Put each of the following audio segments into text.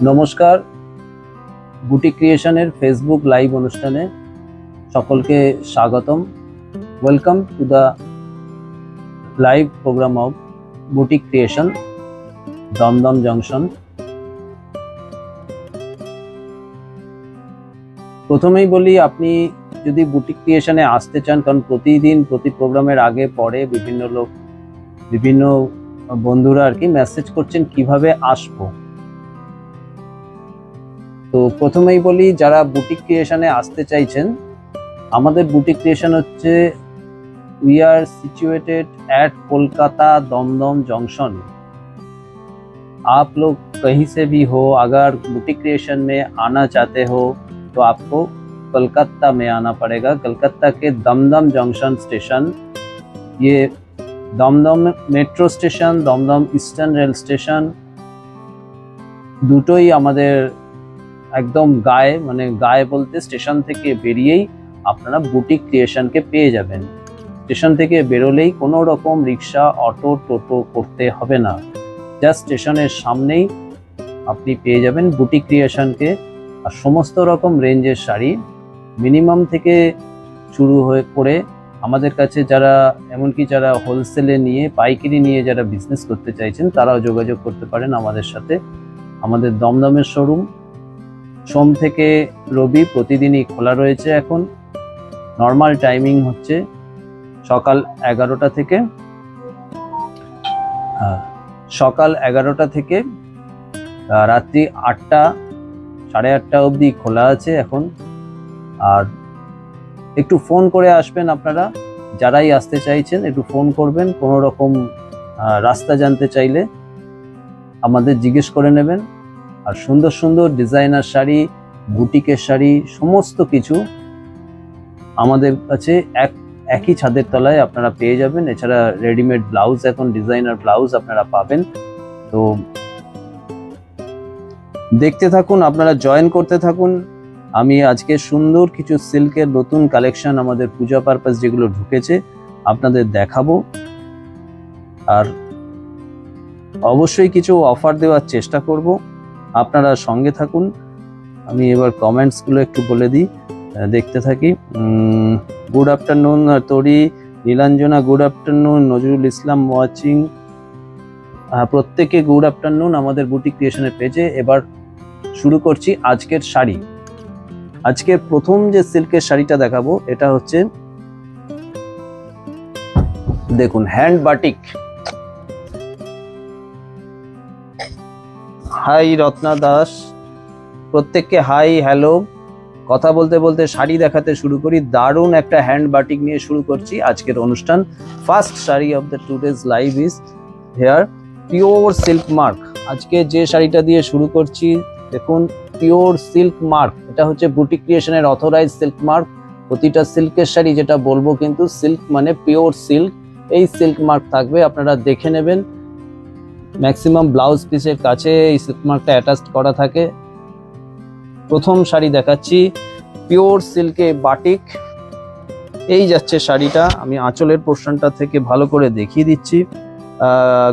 নমস্কার, boutique ক্রিয়েশনের Facebook live অনুষ্ঠানে সকলকে স্বাগতম। Welcome to the live programme of boutique creation, Dum Dum junction. প্রথমেই বলি, আপনি যদি বুটিক ক্রিয়েশনে আসতে চান, কারণ প্রতিদিন প্রতি প্রোগ্রামের আগে পরে বিভিন্ন বন্ধুরা আর কি মেসেজ করছেন কিভাবে আসবো। তো প্রথমেই বলি, যারা বুটিক ক্রিয়েশনে আসতে চাইছেন, আমাদের বুটিক ক্রিয়েশন হচ্ছে we are situated at Kolkata Dum Dum junction. आप लोग कहीं से भी हो, अगर बुटीक क्रिएशन में आना चाहते हो तो आपको कोलकाता में आना पड़ेगा। कोलकाता के दमदम जंक्शन स्टेशन, ये Dum Dum metro station, Dum Dum eastern rail station দুটোই আমাদের একদম গায়ে, মানে গায়ে বলতে স্টেশন থেকে বেরিয়েই আপনারা বুটিক ক্রিয়েশনকে পেয়ে যাবেন। স্টেশন থেকে বেরোলেই কোনো রকম রিক্সা, অটো, টোটো করতে হবে না, জাস্ট স্টেশনের সামনেই আপনি পেয়ে যাবেন বুটিক ক্রিয়েশনকে। আর সমস্ত রকম রেঞ্জের শাড়ি মিনিমাম থেকে শুরু করে আমাদের কাছে যারা, এমনকি যারা হোলসেলে নিয়ে, পাইকারি নিয়ে যারা বিজনেস করতে চাইছেন, তারাও যোগাযোগ করতে পারেন আমাদের সাথে। আমাদের দমদমের শোরুম সোম থেকে রবি প্রতিদিনই খোলা রয়েছে। এখন নর্মাল টাইমিং হচ্ছে সকাল 11টা থেকে রাত্রি 8টা, 8:30 অবধি খোলা আছে এখন। আর একটু ফোন করে আসবেন আপনারা, যারাই আসতে চাইছেন একটু ফোন করবেন। কোনো রকম রাস্তা জানতে চাইলে আমাদের জিজ্ঞেস করে নেবেন। আর সুন্দর সুন্দর ডিজাইনার শাড়ি, বুটিকের শাড়ি, সমস্ত কিছু আমাদের কাছে একই ছাদের তলায় আপনারা পেয়ে যাবেন। এছাড়া রেডিমেড ব্লাউজ, এখন ডিজাইনার ব্লাউজ আপনারা পাবেন। তো দেখতে থাকুন, আপনারা জয়েন করতে থাকুন। আমি আজকে সুন্দর কিছু সিল্কের নতুন কালেকশন আমাদের পূজা পারপাস যেগুলো ঢুকেছে আপনাদের দেখাবো। আর অবশ্যই কিছু অফার দেওয়ার চেষ্টা করব, আপনারা সঙ্গে থাকুন। আমি এবার কমেন্টসগুলো একটু বলে দিই, দেখতে থাকি। গুড আফটারনুন তরি, Nilanjana good afternoon, Nazrul Islam watching, প্রত্যেকে গুড আফটারনুন আমাদের বুটিক ক্রিয়েশনের পেজে। এবার শুরু করছি আজকের শাড়ি। আজকের প্রথম যে সিল্কের শাড়িটা দেখাবো, এটা হচ্ছে দেখুন hand batik. Hi Ratna Das, প্রত্যেককে হাই হ্যালো। কথা বলতে বলতে শাড়ি দেখাতে শুরু করি। দারুণ একটা হ্যান্ড বাটিক নিয়ে শুরু করছি আজকের অনুষ্ঠান। First sari of the today's live is here, pure silk mark. আজকে যে শাড়িটা দিয়ে শুরু করছি, দেখুন পিওর সিল্ক মার্ক। এটা হচ্ছে বুটিক ক্রিয়েশনের অথরাইজ সিল্ক মার্ক। প্রতিটা সিল্কের শাড়ি যেটা বলবো, কিন্তু সিল্ক মানে পিওর সিল্ক, এই সিল্ক মার্ক থাকবে, আপনারা দেখে নেবেন। ম্যাক্সিমাম ব্লাউজ পিসের কাছে এই সিল্ক মার্কটা অ্যাটাচড করা থাকে। প্রথম শাড়ি দেখাচ্ছি পিওর সিল্কে বাটিক। এই যাচ্ছে শাড়িটা, আমি আঁচলের পোর্শনটা থেকে ভালো করে দেখিয়ে দিচ্ছি।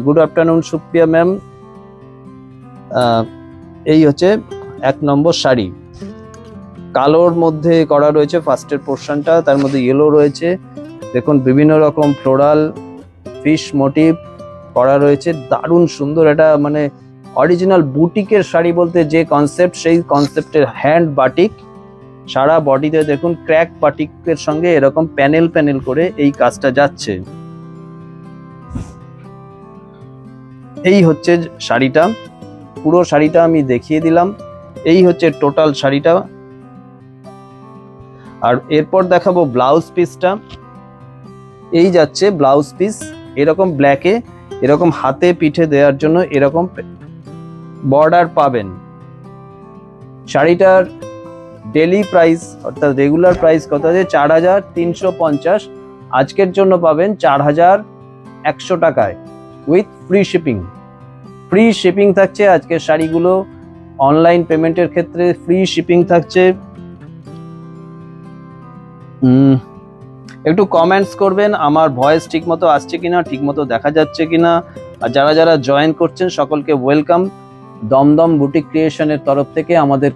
Good afternoon Supriya ma'am. এই হচ্ছে 1 নম্বর শাড়ি, কালোর মধ্যে করা রয়েছে ফার্স্টের পোর্শনটা, তার মধ্যে ইয়েলো রয়েছে। দেখুন বিভিন্ন রকম ফ্লোরাল ফিশ মোটিভ করা রয়েছে, দারুণ সুন্দর। এটা মানে অরিজিনাল বুটিকের শাড়ি বলতে যে কনসেপ্ট, সেই কনসেপ্টের হ্যান্ড বাটিক। সারা বডিতে দেখুন ক্র্যাক বাটিকের সঙ্গে এরকম প্যানেল প্যানেল করে এই কাজটা যাচ্ছে। এই হচ্ছে শাড়িটা, পুরো শাড়িটা আমি দেখিয়ে দিলাম। এই হচ্ছে টোটাল শাড়িটা। আর এরপর দেখাবো ব্লাউজ পিসটা। এই যাচ্ছে ব্লাউজ পিস, এরকম ব্ল্যাকে, এরকম হাতে পিঠে দেওয়ার জন্য এরকম বর্ডার পাবেন। শাড়িটার ডেলি প্রাইস অর্থাৎ রেগুলার প্রাইস কত আছে? 4350। আজকের জন্য পাবেন 4100 টাকায় with free shipping. Free shipping থাকছে আজকের শাড়িগুলো। অনলাইন পেমেন্টের ক্ষেত্রে ফ্রি শিপিং থাকছে। একটু কমেন্টস করবেন আমার ভয়েস ঠিকমতো আসছে কিনা, ঠিকমতো দেখা যাচ্ছে কিনা। আর যারা যারা জয়েন করছেন সকলকে ওয়েলকাম। দমদম বুটিক ক্রিয়েশনের তরফ থেকে আমাদের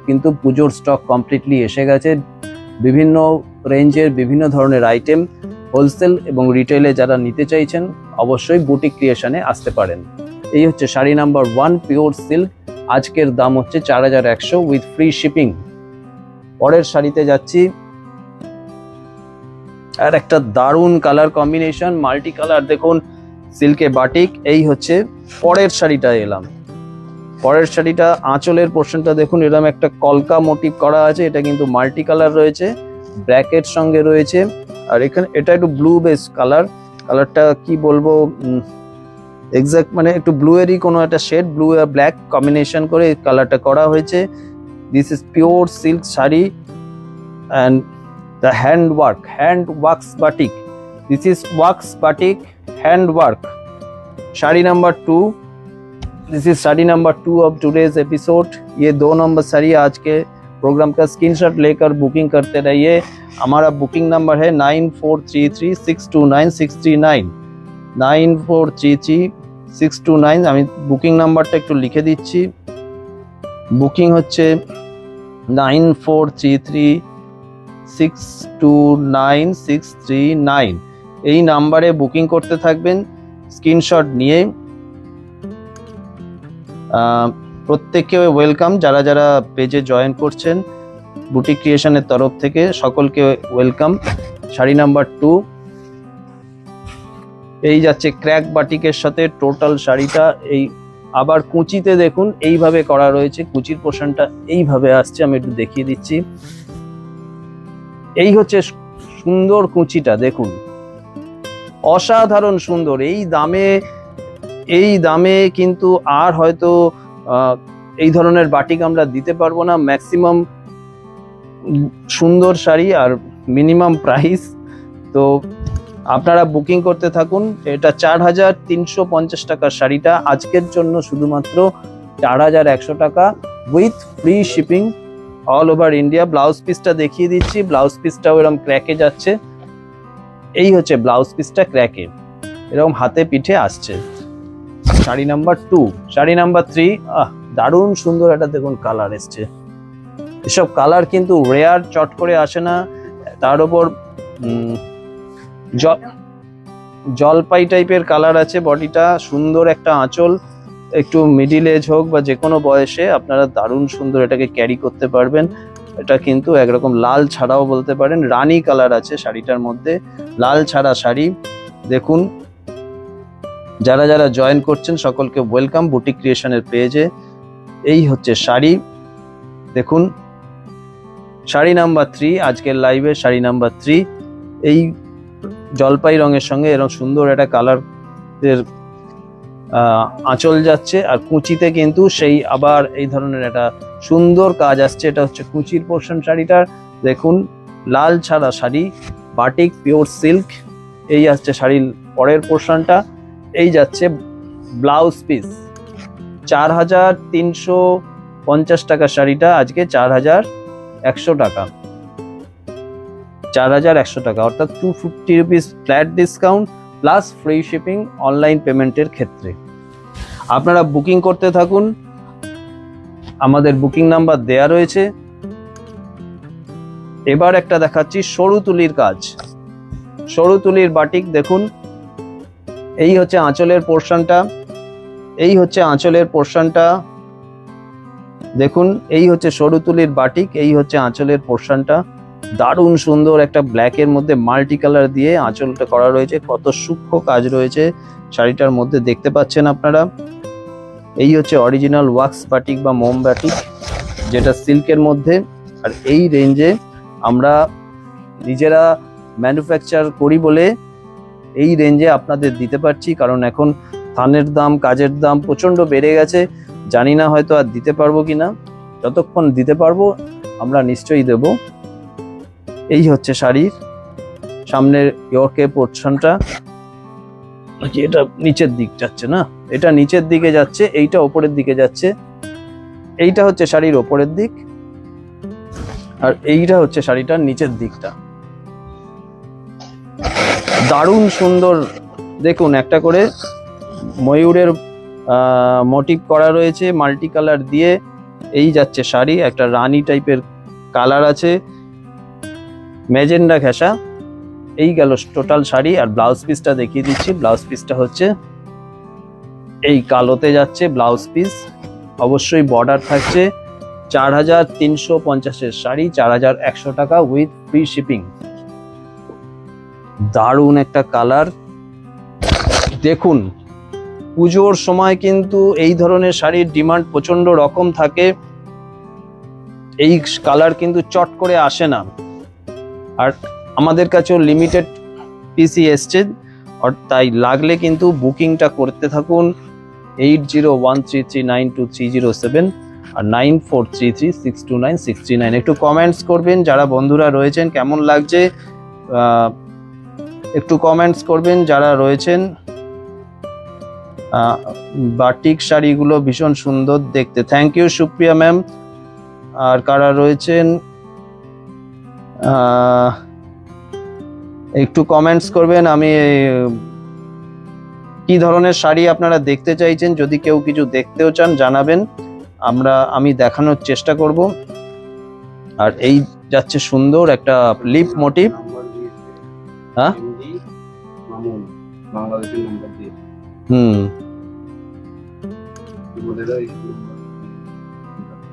কিন্তু পুজোর স্টক কমপ্লিটলি এসে গেছে। বিভিন্ন রেঞ্জের বিভিন্ন ধরনের আইটেম হোলসেল এবং রিটেলে যারা নিতে চাইছেন অবশ্যই বুটিক ক্রিয়েশনে আসতে পারেন। এই হচ্ছে শাড়ি নাম্বার 1 পিওর সিল্ক, আজকের দাম হচ্ছে 4100 উইথ ফ্রি শিপিং। পরের শাড়িতে যাচ্ছি, আর একটা দারুণ কালার কম্বিনেশন, মাল্টি কালার, দেখুন সিল্কে বাটিক। এই হচ্ছে পরের শাড়িটা এলাম। পরের শাড়িটা আঁচলের পোর্শনটা দেখুন এরকম একটা কলকা মোটিভ করা আছে, এটা কিন্তু মাল্টি কালার রয়েছে, ব্র্যাকেট সঙ্গে রয়েছে। আর এখানে এটা একটু ব্লু বেস কালার, কালারটা কি বলবো এক্সাক্ট মানে একটু ব্লু এরই কোনো একটা শেড, ব্লু আর ব্ল্যাক কম্বিনেশন করে এই কালারটা করা হয়েছে। This is pure silk sari and the hand works batik. This is works batik hand work. Shadi number 2. This is shadi number 2 of today's episode. ये 2 नंबर साड़ी आज के प्रोग्राम का स्क्रीनशॉट लेकर बुकिंग करते रहिए। हमारा बुकिंग नंबर है 9433629639 9433629639। আমি বুকিং নাম্বারটা একটু লিখে দিচ্ছি। বুকিং হচ্ছে 9433629639। এই নাম্বারে বুকিং করতে থাকবেন স্ক্রিনশট নিয়ে। প্রত্যেককে ওয়েলকাম, যারা যারা পেজে জয়েন করছেন বুটিক ক্রিয়েশনের তরফ থেকে সকলকে ওয়েলকাম। শাড়ি নাম্বার 2 এই যাচ্ছে ক্র্যাক বাটিকের সাথে টোটাল শাড়িটা। এই আবার কুচিতে দেখুন এইভাবে করা রয়েছে, কুচির পোর্শনটা এইভাবে আসছে, আমি একটু দেখিয়ে দিচ্ছি। এই হচ্ছে সুন্দর কুচিটা, দেখুন অসাধারণ সুন্দর। এই দামে কিন্তু আর হয়তো এই ধরনের বাটিক আমরা দিতে পারবো না। ম্যাক্সিমাম সুন্দর শাড়ি আর মিনিমাম প্রাইস। তো আপনারা বুকিং করতে থাকুন। এটা 4350 টাকার শাড়িটা আজকের জন্য শুধুমাত্র 4100 টাকা with free shipping all over India. Blouse পিসটা দেখিয়ে দিচ্ছি, ব্লাউজ পিসটাও এরকম ক্র্যাকে যাচ্ছে। এই হচ্ছে ব্লাউজ পিসটা ক্র্যাকে এরকম হাতে পিঠে আসছে। শাড়ি নাম্বার 2। শাড়ি নাম্বার 3, দারুণ সুন্দর একটা দেখুন কালার এসছে। এসব কালার কিন্তু রেয়ার, চট করে আসে না। তার উপর জলপাই টাইপের কালার আছে, বডিটা সুন্দর, একটা আঁচল। একটু মিডিল এজ হোক বা যে কোনো বয়সে আপনারা দারুণ সুন্দর এটাকে ক্যারি করতে পারবেন। এটা কিন্তু একরকম লাল ছাড়াও বলতে পারেন, রানী কালার আছে শাড়িটার মধ্যে, লাল ছাড়া শাড়ি। দেখুন যারা যারা জয়েন করছেন সকলকে ওয়েলকাম বুটিক ক্রিয়েশনের পেজে। এই হচ্ছে শাড়ি, দেখুন শাড়ি নাম্বার 3 আজকের লাইভে। শাড়ি নাম্বার 3 এই জলপাই রঙের সঙ্গে এরকম সুন্দর একটা কালার এর আঁচল যাচ্ছে, আর কুচিতে কিন্তু সেই আবার এই ধরনের একটা সুন্দর কাজ আসছে। এটা হচ্ছে কুচির পোর্শন শাড়িটার, দেখুন লাল ছাড়া শাড়ি, বাটিক পিওর সিল্ক। এই আসছে শাড়ির পরের পোর্শনটা। এই যাচ্ছে ব্লাউজ পিস। 4350 টাকা শাড়িটা আজকে 4100 টাকা, 4100 টাকা, অর্থাৎ 250 rupees flat discount plus free shipping online পেমেন্টের ক্ষেত্রে। আপনারা বুকিং করতে থাকুন, আমাদের বুকিং নাম্বার দেয়া রয়েছে। এবার একটা দেখাচ্ছি সরু তুলির কাজ, সরু তুলির বাটিক। দেখুন এই হচ্ছে আঁচলের পোর্শনটা, এই হচ্ছে আঁচলের পোর্শনটা, দেখুন এই হচ্ছে সরু তুলির বাটিক, এই হচ্ছে আঁচলের পোর্শনটা। দারুণ সুন্দর একটা ব্ল্যাকের মধ্যে মাল্টি কালার দিয়ে আঁচলটা করা রয়েছে, কত সূক্ষ্ম কাজ রয়েছে শাড়িটার মধ্যে দেখতে পাচ্ছেন আপনারা। এই হচ্ছে অরিজিনাল ওয়াক্স বাটিক বা মোম বাটিক, যেটা সিল্কের মধ্যে। আর এই রেঞ্জে আমরা নিজেরা ম্যানুফ্যাকচার করি বলে এই রেঞ্জে আপনাদের দিতে পারছি, কারণ এখন থানের দাম, কাজের দাম প্রচন্ড বেড়ে গেছে। জানি না হয়তো আর দিতে পারবো কিনা, যতক্ষণ দিতে পারবো আমরা নিশ্চয়ই দেব। এই হচ্ছে শাড়ির সামনের ইয়র্কের পোর্শনটা, এটা নিচের দিক যাচ্ছে না, এটা নিচের দিকে যাচ্ছে, এইটা ওপরের দিকে যাচ্ছে। এইটা হচ্ছে শাড়ির ওপরের দিক, আর এইটা হচ্ছে শাড়িটার নিচের দিকটা। দারুণ সুন্দর, দেখুন একটা করে ময়ূরের মোটিভ করা রয়েছে মাল্টি কালার দিয়ে। এই যাচ্ছে শাড়ি, একটা রানী টাইপের কালার আছে, ম্যাজেন্ডা ঘেঁষা। এই গেল টোটাল শাড়ি। আর ব্লাউজ পিসটা দেখিয়ে দিচ্ছি। ব্লাউজ পিসটা হচ্ছে এই কালোতে যাচ্ছে ব্লাউজ পিস, অবশ্যই বর্ডার থাকছে। 4350-এর শাড়ি 4100 টাকা উইথ ফ্রি শিপিং। দারুণ একটা কালার। দেখুন, পুজোর সময় কিন্তু এই ধরনের শাড়ির ডিমান্ড প্রচন্ড রকম থাকে। এই কালার কিন্তু চট করে আসে না, আর আমাদের কাছেও লিমিটেড পিসি এসছে, তাই লাগলে কিন্তু বুকিংটা করতে থাকুন। 8013392307 আর 9433629639। একটু কমেন্টস করবেন যারা বন্ধুরা রয়েছেন, কেমন লাগছে একটু কমেন্টস করবেন যারা রয়েছেন। বাটিক শাড়িগুলো ভীষণ সুন্দর দেখতে। Thank you Supriya ma'am. আর কারা রয়েছেন একটু কমেন্টস করবেন। আমি কি ধরনের শাড়ি আপনারা দেখতে চাইছেন, যদি কেউ কিছু দেখতেও চান জানাবেন, আমি দেখানোর চেষ্টা করব। আর এই যাচ্ছে সুন্দর একটা লিপ মোটিভ। হ্যাঁ,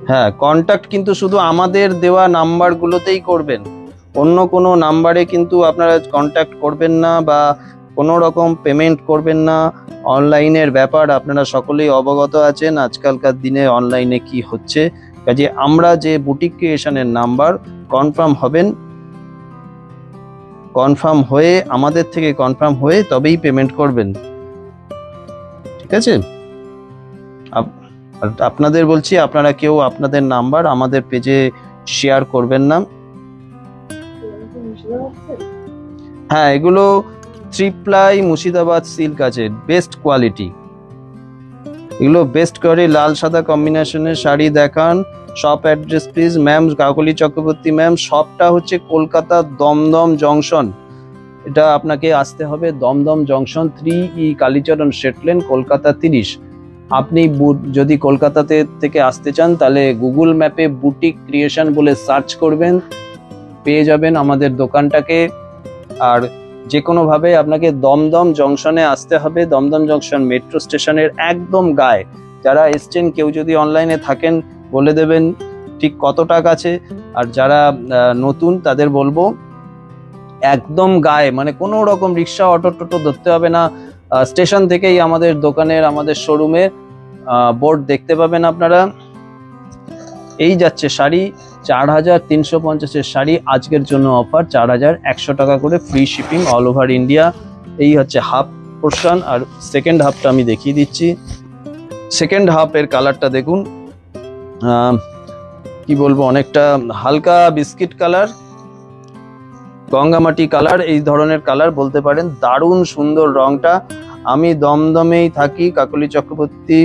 হ্যাঁ, কন্ট্যাক্ট কিন্তু শুধু আমাদের দেওয়া নাম্বারগুলোতেই করবেন, অন্য কোনো নাম্বারে কিন্তু আপনারা কন্ট্যাক্ট করবেন না বা কোনো রকম পেমেন্ট করবেন না। অনলাইনের ব্যাপার আপনারা সকলেই অবগত আছেন আজকালকার দিনে অনলাইনে কি হচ্ছে। কাজে আমরা যে বুটিক ক্রিয়েশনের নাম্বার কনফার্ম হবেন, কনফার্ম হয়ে আমাদের থেকে কনফার্ম হয়ে তবেই পেমেন্ট করবেন, ঠিক আছে? আপনাদের বলছি, আপনারা কেউ আপনাদের নাম্বার আমাদের পেজে শেয়ার করবেন না। হ্যাঁ, এগুলো 3 প্লাই মুর্শিদাবাদ সিল্ক আছে, বেস্ট কোয়ালিটি। এগুলো বেস্ট করে লাল সাদা কম্বিনেশনের শাড়ি দেখান। Shop address please. Ma'am, Kakali Chakraborty ma'am, শপটা হচ্ছে কলকাতা দমদম জংশন। এটা আপনাকে আসতে হবে Dum Dum junction 3E Kalicharan street, Kolkata 30। আপনি যদি কলকাতাতে থেকে আসতে চান তাহলে গুগল ম্যাপে বুটিক ক্রিয়েশন বলে সার্চ করবেন, পেয়ে যাবেন আমাদের দোকানটাকে। আর যে কোনোভাবে আপনাকে দমদম জংশনে আসতে হবে। দমদম জংশন মেট্রো স্টেশনের একদম গায়ে। যারা এসছেন, কেউ যদি অনলাইনে থাকেন বলে দেবেন ঠিক কতটা কাছে। আর যারা নতুন তাদের বলবো একদম গায়ে, মানে কোনো রকম রিক্সা অটো টোটো ধরতে হবে না। স্টেশন থেকেই আমাদের দোকানের, আমাদের শোরুমের বোর্ড দেখতে পাবেন আপনারা। এই যাচ্ছে শাড়ি 4350-এর শাড়ি, আজকের জন্য অফার 4100 টাকা করে, free shipping all over India. এই হচ্ছে হাফ পোর্শন। আর সেকেন্ড হাফটা আমি দেখিয়ে দিচ্ছি। সেকেন্ড হাফের কালারটা দেখুন, কি বলবো, অনেকটা হালকা বিস্কিট কালার, গঙ্গামাটি কালার, এই ধরনের কালার বলতে পারেন। দারুণ সুন্দর রংটা। আমি দমদমেই থাকি, কাকলি চক্রবর্তী।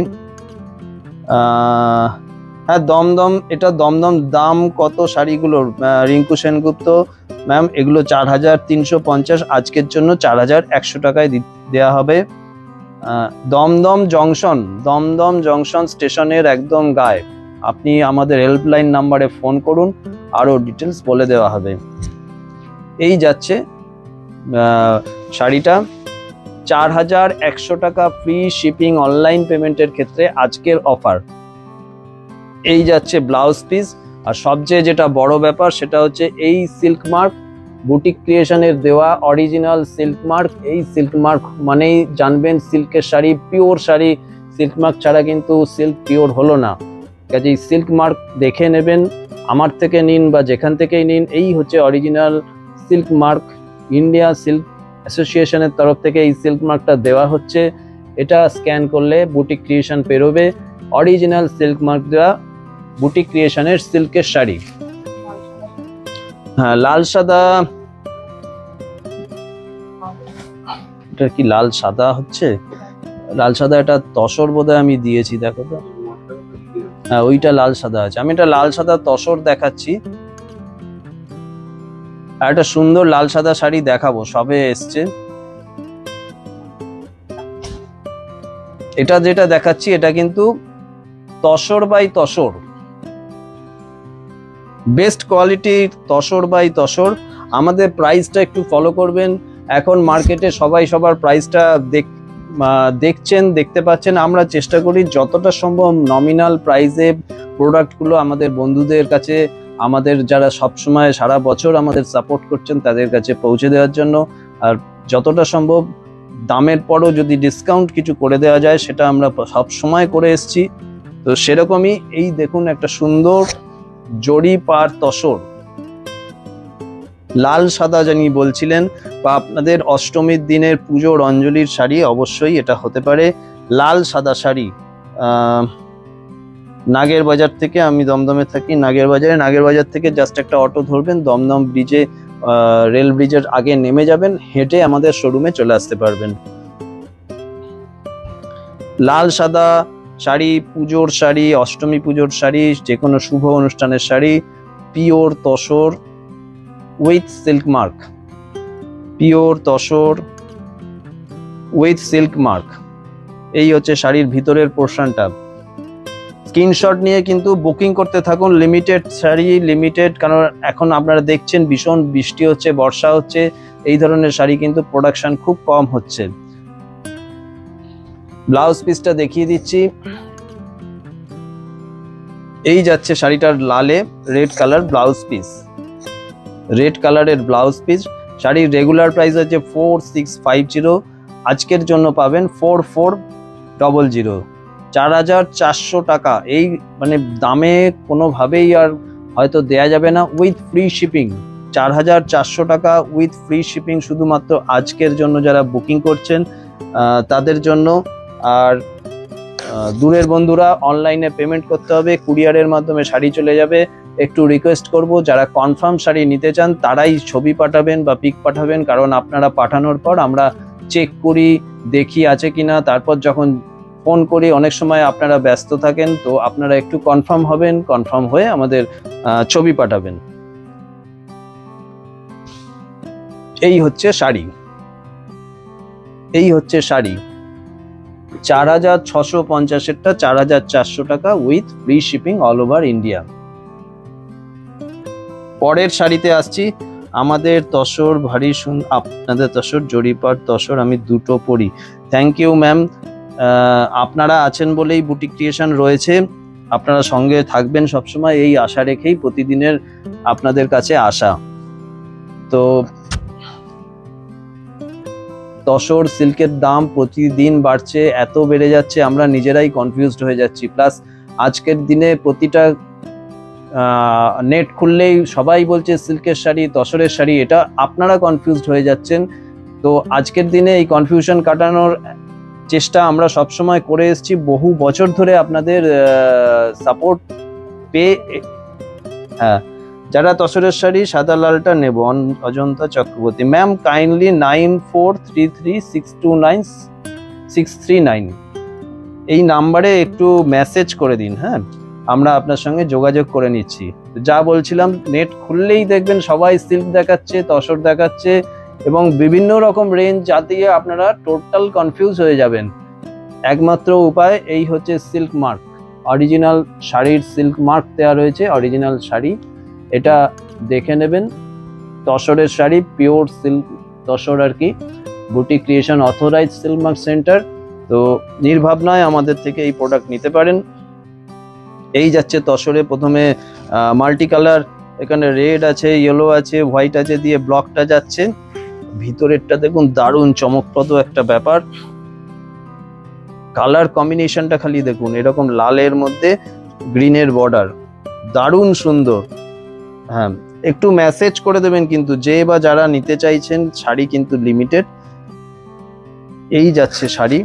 হ্যাঁ, দমদম। এটা দমদম। দাম কত শাড়িগুলোর? রিঙ্কু সেনগুপ্ত ম্যাম, এগুলো 4350, আজকের জন্য 4100 টাকায় দেওয়া হবে। দমদম জংশন, দমদম জংশন স্টেশনের একদম গায়ে। আপনি আমাদের হেল্পলাইন নাম্বারে ফোন করুন, আরো ডিটেলস বলে দেওয়া হবে। এই যাচ্ছে শাড়িটা 4100 টাকা, ফ্রি শিপিং অনলাইন পেমেন্টের ক্ষেত্রে আজকের অফার। এই যাচ্ছে ব্লাউজ পিস। আর সবচেয়ে যেটা বড় ব্যাপার সেটা হচ্ছে এই সিল্ক মার্ক, বুটিক ক্রিয়েশনের দেওয়া অরিজিনাল সিল্ক মার্ক। এই সিল্ক মার্ক মানেই জানবেন সিল্কের sari, pure sari. Silk mark ছাড়া কিন্তু সিল্ক পিওর হলো না। কাজেই সিল্ক মার্ক দেখে নেবেন, আমার থেকে নিন বা যেখান থেকেই নিন। এই হচ্ছে original silk mark. India silk অ্যাসোসিয়েশনের তরফ থেকে এই সিল্ক মার্কটা দেওয়া হচ্ছে। এটা স্ক্যান করলে বুটিক ক্রিয়েশন পেরোবে। অরিজিনাল সিল্ক মার্ক দেওয়া বুটিক ক্রিয়েশনের সিল্কের শাড়ি। হ্যাঁ, লাল সাদা। এটা কি লাল সাদা হচ্ছে? লাল সাদা, এটা তসর বোধহয় আমি দিয়েছি, দেখো তো। হ্যাঁ, ওইটা লাল সাদা আছে। আমি এটা লাল সাদা তসর দেখাচ্ছি। আর একটা সুন্দর লাল সাদা শাড়ি দেখাবো, সবে এসছে। এটা যেটা দেখাচ্ছি এটা কিন্তু tussar by tussar, best quality tussar by tussar. আমাদের প্রাইসটা একটু ফলো করবেন। এখন মার্কেটে সবাই সবার প্রাইসটা দেখছেন, দেখতে পাচ্ছেন। আমরা চেষ্টা করি যতটা সম্ভব নমিনাল প্রাইসে প্রোডাক্টগুলো আমাদের বন্ধুদের কাছে, আমাদের যারা সবসময় সারা বছর আমাদের সাপোর্ট করছেন তাদের কাছে পৌঁছে দেওয়ার জন্য। আর যতটা সম্ভব দামের পরও যদি ডিসকাউন্ট কিছু করে দেওয়া যায় সেটা আমরা সব সময় করে এসেছি। তো সেরকমই এই দেখুন একটা সুন্দর জড়ি পার তসর, লাল সাদা জানি বলছিলেন, বা আপনাদের অষ্টমীর দিনের পুজোর অঞ্জলির শাড়ি, অবশ্যই এটা হতে পারে লাল সাদা শাড়ি। নাগের বাজার থেকে, আমি দমদমে থাকি নাগের বাজার থেকে জাস্ট একটা অটো ধরবেন, দমদম ব্রিজে রেল ব্রিজের আগে নেমে যাবেন, হেঁটে আমাদের শোরুমে চলে আসতে পারবেন। লাল সাদা শাড়ি, পুজোর শাড়ি, অষ্টমী পুজোর শাড়ি, যে কোনো শুভ অনুষ্ঠানের sari, pure tussar with silk mark, pure tussar with silk mark. এই হচ্ছে শাড়ির ভিতরের পোর্শনটা। স্ক্রিনশট নিয়ে কিন্তু বুকিং করতে থাকুন। লিমিটেড শাড়ি, লিমিটেড, কারণ এখন আপনারা দেখছেন ভীষণ বৃষ্টি হচ্ছে, বর্ষা হচ্ছে, এই ধরনের শাড়ি কিন্তু প্রোডাকশন খুব কম হচ্ছে। ব্লাউজ পিসটা দেখিয়ে দিচ্ছি। এই যাচ্ছে শাড়িটার লালে red colour blouse piece, red কালারের ব্লাউজ পিস। শাড়ির রেগুলার প্রাইস আছে 4650, আজকের জন্য পাবেন 4400, 4400 টাকা। এই মানে দামে কোনোভাবেই আর হয়তো দেয়া যাবে না, উইথ ফ্রি শিপিং। 4400 টাকা উইথ ফ্রি শিপিং শুধুমাত্র আজকের জন্য যারা বুকিং করছেন তাদের জন্য। আর দূরের বন্ধুরা অনলাইনে পেমেন্ট করতে হবে, কুরিয়ারের মাধ্যমে শাড়ি চলে যাবে। একটু রিকোয়েস্ট করব যারা কনফার্ম শাড়ি নিতে চান তারাই ছবি পাঠাবেন বা পিক পাঠাবেন, কারণ আপনারা পাঠানোর পর আমরা চেক করি, দেখি আছে কিনা, তারপর যখন ফোন করি অনেক সময় আপনারা ব্যস্ত থাকেন, তো আপনারা একটু কনফার্ম হবেন, কনফার্ম হয়ে আমাদের ছবি পাঠাবেন। এই হচ্ছে শাড়ি, এই হচ্ছে শাড়ি 4650-এরটা 4400 টাকা with free shipping all over India. পরের শাড়িতে আসছি। আমাদের তসর ভারী আপনাদের তসর জরিপার তসর আমি দুটো পরি। থ্যাংক ইউ ম্যাম, আপনারা আছেন বলেই বুটিক ক্রিয়েশন রয়েছে, আপনারা সঙ্গে থাকবেন সবসময় এই আশা রেখেই প্রতিদিনের আপনাদের কাছে আসা। তো তসর সিল্কের দাম প্রতিদিন বাড়ছে, এত বেড়ে যাচ্ছে আমরা নিজেরাই কনফিউজড হয়ে যাচ্ছি। প্লাস আজকের দিনে প্রতিটা নেট খুললেই সবাই বলছে সিল্কের শাড়ি, তসরের শাড়ি, এটা আপনারা কনফিউজড হয়ে যাচ্ছেন। তো আজকের দিনে এই কনফিউশন কাটানোর চেষ্টা আমরা সবসময় করে এসেছি, বহু বছর ধরে আপনাদের সাপোর্ট পেয়ে। হ্যাঁ, যারা তসরের শাড়ি সাদা লালটা নেব, অজন্তা চক্রবর্তী ম্যাম কাইন্ডলি 9433629639 এই নাম্বারে একটু মেসেজ করে দিন। হ্যাঁ, আমরা আপনার সঙ্গে যোগাযোগ করে নিচ্ছি। যা বলছিলাম, নেট খুললেই দেখবেন সবাই সিল্ক দেখাচ্ছে, তসর দেখাচ্ছে এবং বিভিন্ন রকম রেঞ্জ, যা দিয়ে আপনারা টোটাল কনফিউজ হয়ে যাবেন। একমাত্র উপায় এই হচ্ছে সিল্ক মার্ক, অরিজিনাল শাড়ির সিল্ক মার্ক দেওয়া রয়েছে, অরিজিনাল শাড়ি, এটা দেখে নেবেন। তসরের শাড়ি পিওর সিল্ক তসর আর কি, boutique creation authorised silk mark centre. তো নির্ভাবনায় আমাদের থেকে এই প্রোডাক্ট নিতে পারেন। এই যাচ্ছে তসরে প্রথমে মাল্টি কালার, এখানে রেড আছে, ইয়েলো আছে, হোয়াইট আছে দিয়ে ব্লকটা যাচ্ছে। ভিতরেরটা দেখুন দারুণ চমকপ্রদ একটা ব্যাপার, কালার কম্বিনেশনটা খালি দেখুন, এরকম লালের মধ্যে গ্রিনের বর্ডার, দারুণ সুন্দর। হ্যাঁ, একটু মেসেজ করে দেবেন কিন্তু যে বা যারা নিতে চাইছেন, শাড়ি কিন্তু লিমিটেড। এই যাচ্ছে শাড়ি,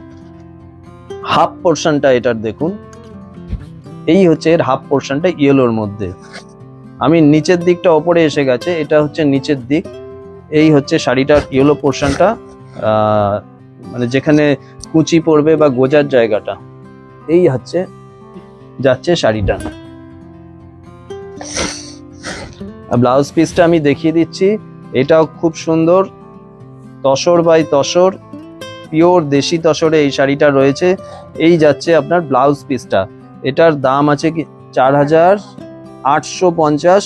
হাফ পোর্শনটা এটার দেখুন, এই হচ্ছে এর হাফ পোর্শনটা ইয়েলোর মধ্যে। আমি নিচের দিকটা ওপরে এসে গেছে, এটা হচ্ছে নিচের দিক। এই হচ্ছে শাড়িটার ইয়েলো পোর্শনটা, মানে যেখানে কুচি পড়বে বা গোজার জায়গাটা, এই হচ্ছে যাচ্ছে শাড়িটা। ব্লাউজ পিসটা আমি দেখিয়ে দিচ্ছি, এটাও খুব সুন্দর, তসর বাই তসর, পিওর দেশি তসরে এই শাড়িটা রয়েছে। এই যাচ্ছে আপনার ব্লাউজ পিসটা, এটার দাম আছে কি 4850,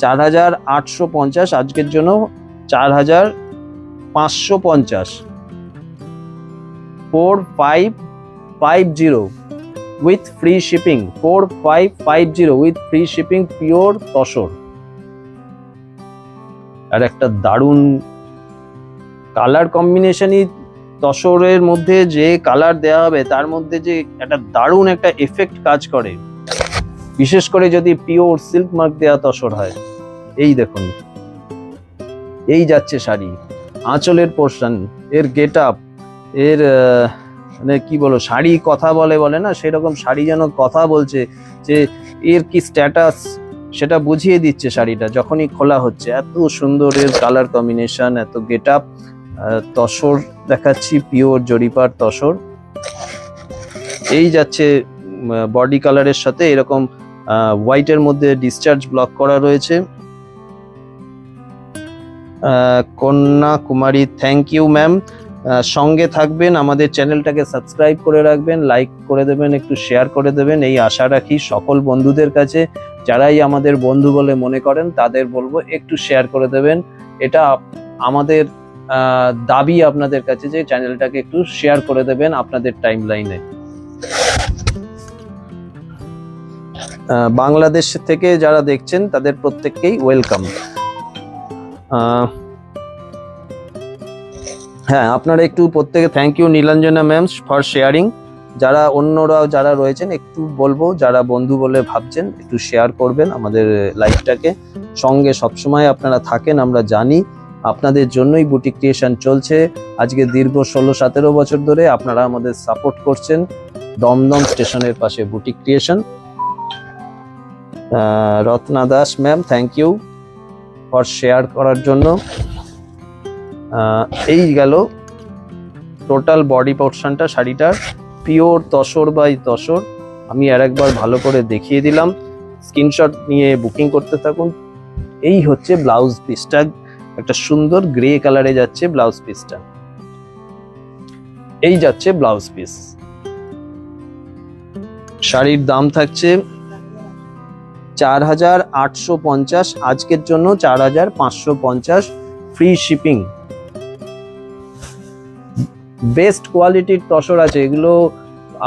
4850, আজকের জন্য 4550, 4550 with free shipping, 4550 with free shipping, pure tussar. আর একটা দারুণ কালার কম্বিনেশনই, তসরের মধ্যে যে কালার দেওয়া হবে তার মধ্যে যে একটা দারুণ একটা এফেক্ট কাজ করে, বিশেষ করে যদি পিওর সিল্ক মার্ক দেওয়া তসর হয়। এই দেখুন, এই যাচ্ছে শাড়ি, আঁচলের পোর্শন, এর গেট আপ, এর মানে কি বলো, শাড়ি কথা বলে না, সেরকম শাড়ি যেন কথা বলছে যে এর কি স্ট্যাটাস সেটা বুঝিয়ে দিচ্ছে শাড়িটা যখনই খোলা হচ্ছে। এত সুন্দর এর কালার কম্বিনেশন, এত গেট আপ। তসর দেখাচ্ছি, পিওর জরিপার তসর। এই যাচ্ছে বডি কালারের সাথে এরকম হোয়াইটের মধ্যে ডিসচার্জ ব্লক করা রয়েছে। কন্যা কুমারী, থ্যাংক ইউ ম্যাম। সঙ্গে থাকবেন, আমাদের চ্যানেলটাকে সাবস্ক্রাইব করে রাখবেন, লাইক করে দেবেন, একটু শেয়ার করে দেবেন, এই আশা রাখি সকল বন্ধুদের কাছে। যারাই আমাদের বন্ধু বলে মনে করেন তাদের বলবো একটু শেয়ার করে দেবেন। এটা আমাদের দাবি আপনাদের কাছে যে চ্যানেলটাকে একটু শেয়ার করে দেবেন আপনাদের টাইম লাইনে। বাংলাদেশ থেকে যারা দেখছেন তাদের প্রত্যেককেই ওয়েলকাম। হ্যাঁ, আপনারা একটু প্রত্যেকে, thank you Nilanjana ma'am for sharing. যারা অন্যরাও যারা রয়েছেন একটু বলবো, যারা বন্ধু বলে ভাবছেন একটু শেয়ার করবেন আমাদের লাইভটাকে। সঙ্গে সবসময় আপনারা থাকেন, আমরা জানি আপনাদের জন্যই বুটিক ক্রিয়েশন চলছে। আজকে দীর্ঘ 16-17 বছর ধরে আপনারা আমাদের সাপোর্ট করছেন। দমদম স্টেশনের পাশে boutique creation. Ratna Das ma'am, thank you for share করার জন্য। এই গেল টোটাল বডি পোর্শনটা শাড়িটার, পিওর তসর বাই তসর। আমি আর একবার ভালো করে দেখিয়ে দিলাম, স্ক্রিনশট নিয়ে বুকিং করতে থাকুন। এই হচ্ছে ব্লাউজ পিসটা, একটা সুন্দর গ্রে কালারে যাচ্ছে ব্লাউজ পিসটা। এই যাচ্ছে ব্লাউজ পিস। শাড়ির দাম থাকছে 4850, আজকের জন্য 4550, ফ্রি শিপিং। বেস্ট কোয়ালিটির তসর আছে, এগুলো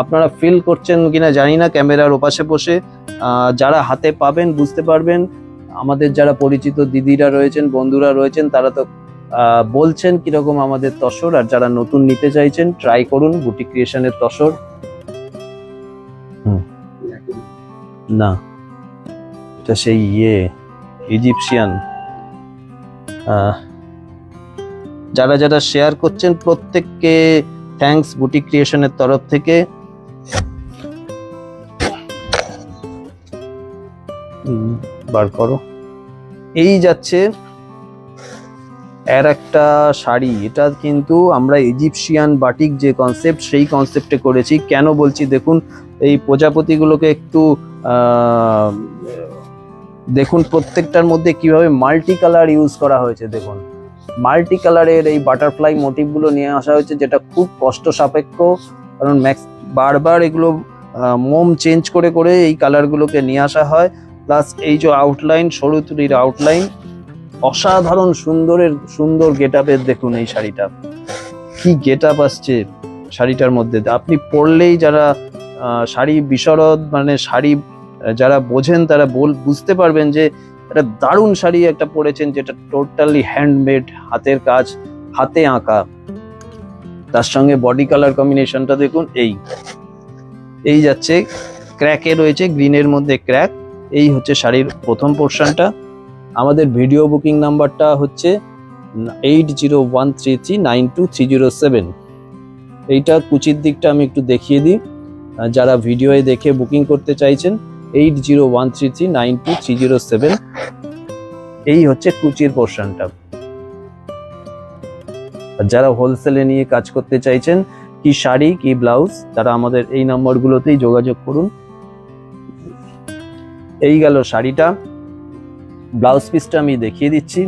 আপনারা ফিল করছেন কিনা জানি না ক্যামেরার ওপাশে বসে। যারা হাতে পাবেন বুঝতে পারবেন। আমাদের যারা পরিচিত দিদিরা রয়েছেন, বন্ধুরা রয়েছেন, তারা তো বলছেন কিরকম আমাদের তসর। আর যারা নতুন নিতে চাইছেন ট্রাই করুন বুটিক ক্রিয়েশনের তসর। না, এটা সেই ইজিপশিয়ান। যারা যারা শেয়ার করছেন প্রত্যেককে থ্যাঙ্কস বুটিক ক্রিয়েশনের তরফ থেকে। বার করো। এই যাচ্ছে আর একটা শাড়ি, এটা কিন্তু আমরা ইজিপশিয়ান বাটিক যে কনসেপ্ট সেই কনসেপ্টে করেছি। কেন বলছি দেখুন, এই প্রজাপতিগুলোকে একটু দেখুন, প্রত্যেকটার মধ্যে কিভাবে মাল্টি কালার ইউজ করা হয়েছে। দেখুন, মাল্টি কালারের এই বাটারফ্লাই মোটিভগুলো নিয়ে আসা হয়েছে, যেটা খুব কষ্ট সাপেক্ষ, কারণ বারবার এগুলো মোম চেঞ্জ করে করে এই কালারগুলোকে নিয়ে আসা হয়। প্লাস এই যে আউটলাইন, সরু তুলির আউটলাইন, অসাধারণ সুন্দর গেট আপের। দেখুন এই শাড়িটা কি গেট আপ আসছে শাড়িটার মধ্যে। আপনি পরলেই যারা শাড়ি বিশরদ, মানে শাড়ি যারা বোঝেন তারা বুঝতে পারবেন যে একটা দারুণ শাড়ি একটা পরেছেন, যেটা টোটালি হ্যান্ডমেড, হাতের কাজ, হাতে আঁকা। তার সঙ্গে বডি কালার কম্বিনেশনটা দেখুন। এই যাচ্ছে ক্র্যাকে রয়েছে, গ্রিনের মধ্যে ক্র্যাক। এই হচ্ছে শাড়ির প্রথম পোর্শনটা। আমাদের ভিডিও বুকিং নাম্বারটা হচ্ছে 8013392307। এইটা কুচির দিকটা আমি একটু দেখিয়ে দিই, যারা ভিডিওয়ে দেখে বুকিং করতে চাইছেন। 8013392307, এই হচ্ছে কুচির পোর্শনটা। যারা হোলসেলে নিয়ে কাজ করতে চাইছেন, কি শাড়ি কি ব্লাউজ, তারা আমাদের এই নম্বরগুলোতেই যোগাযোগ করুন। এই গেল শাড়িটা। ব্লাউজ পিসটা আমি দেখিয়ে দিচ্ছি।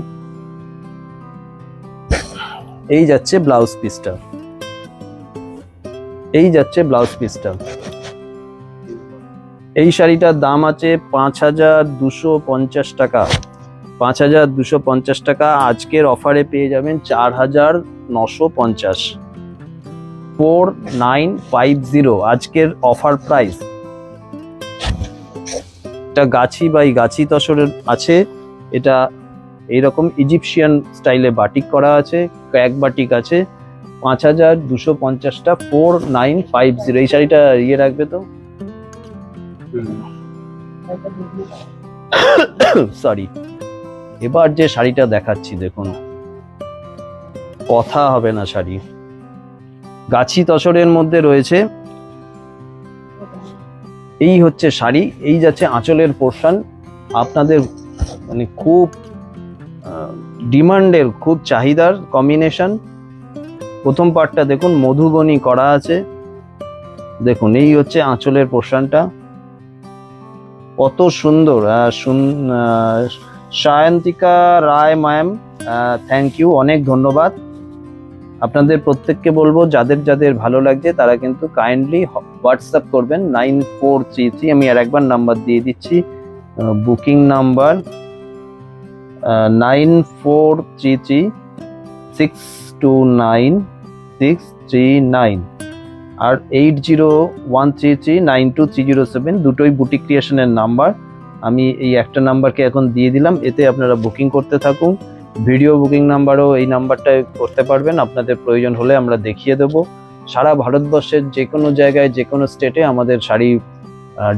এই যাচ্ছে ব্লাউজ পিসটা। এই যাচ্ছে ব্লাউজ পিসটা। এই শাড়িটার দাম আছে 5250 টাকা। 5250 টাকা। আজকের অফারে পেয়ে যাবেন 4950। 4950 আজকের অফার প্রাইস। এটা গাছি বাই গাছি তসরের আছে। এটা এইরকম ইজিপশিয়ান স্টাইলে বাটিক করা আছে, ক্র্যাক বাটিক আছে। 5250টা 4950। এই শাড়িটা ইয়ে রাখবে তো, সরি। এবার যে শাড়িটা দেখাচ্ছি দেখুন, কথা হবে না শাড়ি। গাছি তসরের মধ্যে রয়েছে। এই হচ্ছে শাড়ি, এই যাচ্ছে আঁচলের পোর্শন। আপনাদের মানে খুব ডিমান্ডের, খুব চাহিদার কম্বিনেশন। প্রথম পার্টটা দেখুন মধুবনী করা আছে। দেখুন এই হচ্ছে আঁচলের পোর্শনটা, কত সুন্দর। সায়ন্তিকা রায় ম্যাম, থ্যাংক ইউ, অনেক ধন্যবাদ। আপনাদের প্রত্যেককে বলবো যাদের যাদের ভালো লাগছে তারা কিন্তু কাইন্ডলি হোয়াটসঅ্যাপ করবেন 9433। আমি আর একবার নাম্বার দিয়ে দিচ্ছি, বুকিং নাম্বার 9433629639 আর 8013392307, দুটোই বুটিক ক্রিয়েশনের নাম্বার। আমি এই একটা নাম্বারকে এখন দিয়ে দিলাম, এতে আপনারা বুকিং করতে থাকুন। ভিডিও বুকিং নাম্বারও এই নাম্বারটায় করতে পারবেন, আপনাদের প্রয়োজন হলে আমরা দেখিয়ে দেব। সারা ভারতবর্ষের যে কোনো জায়গায় যে কোনো স্টেটে আমাদের শাড়ি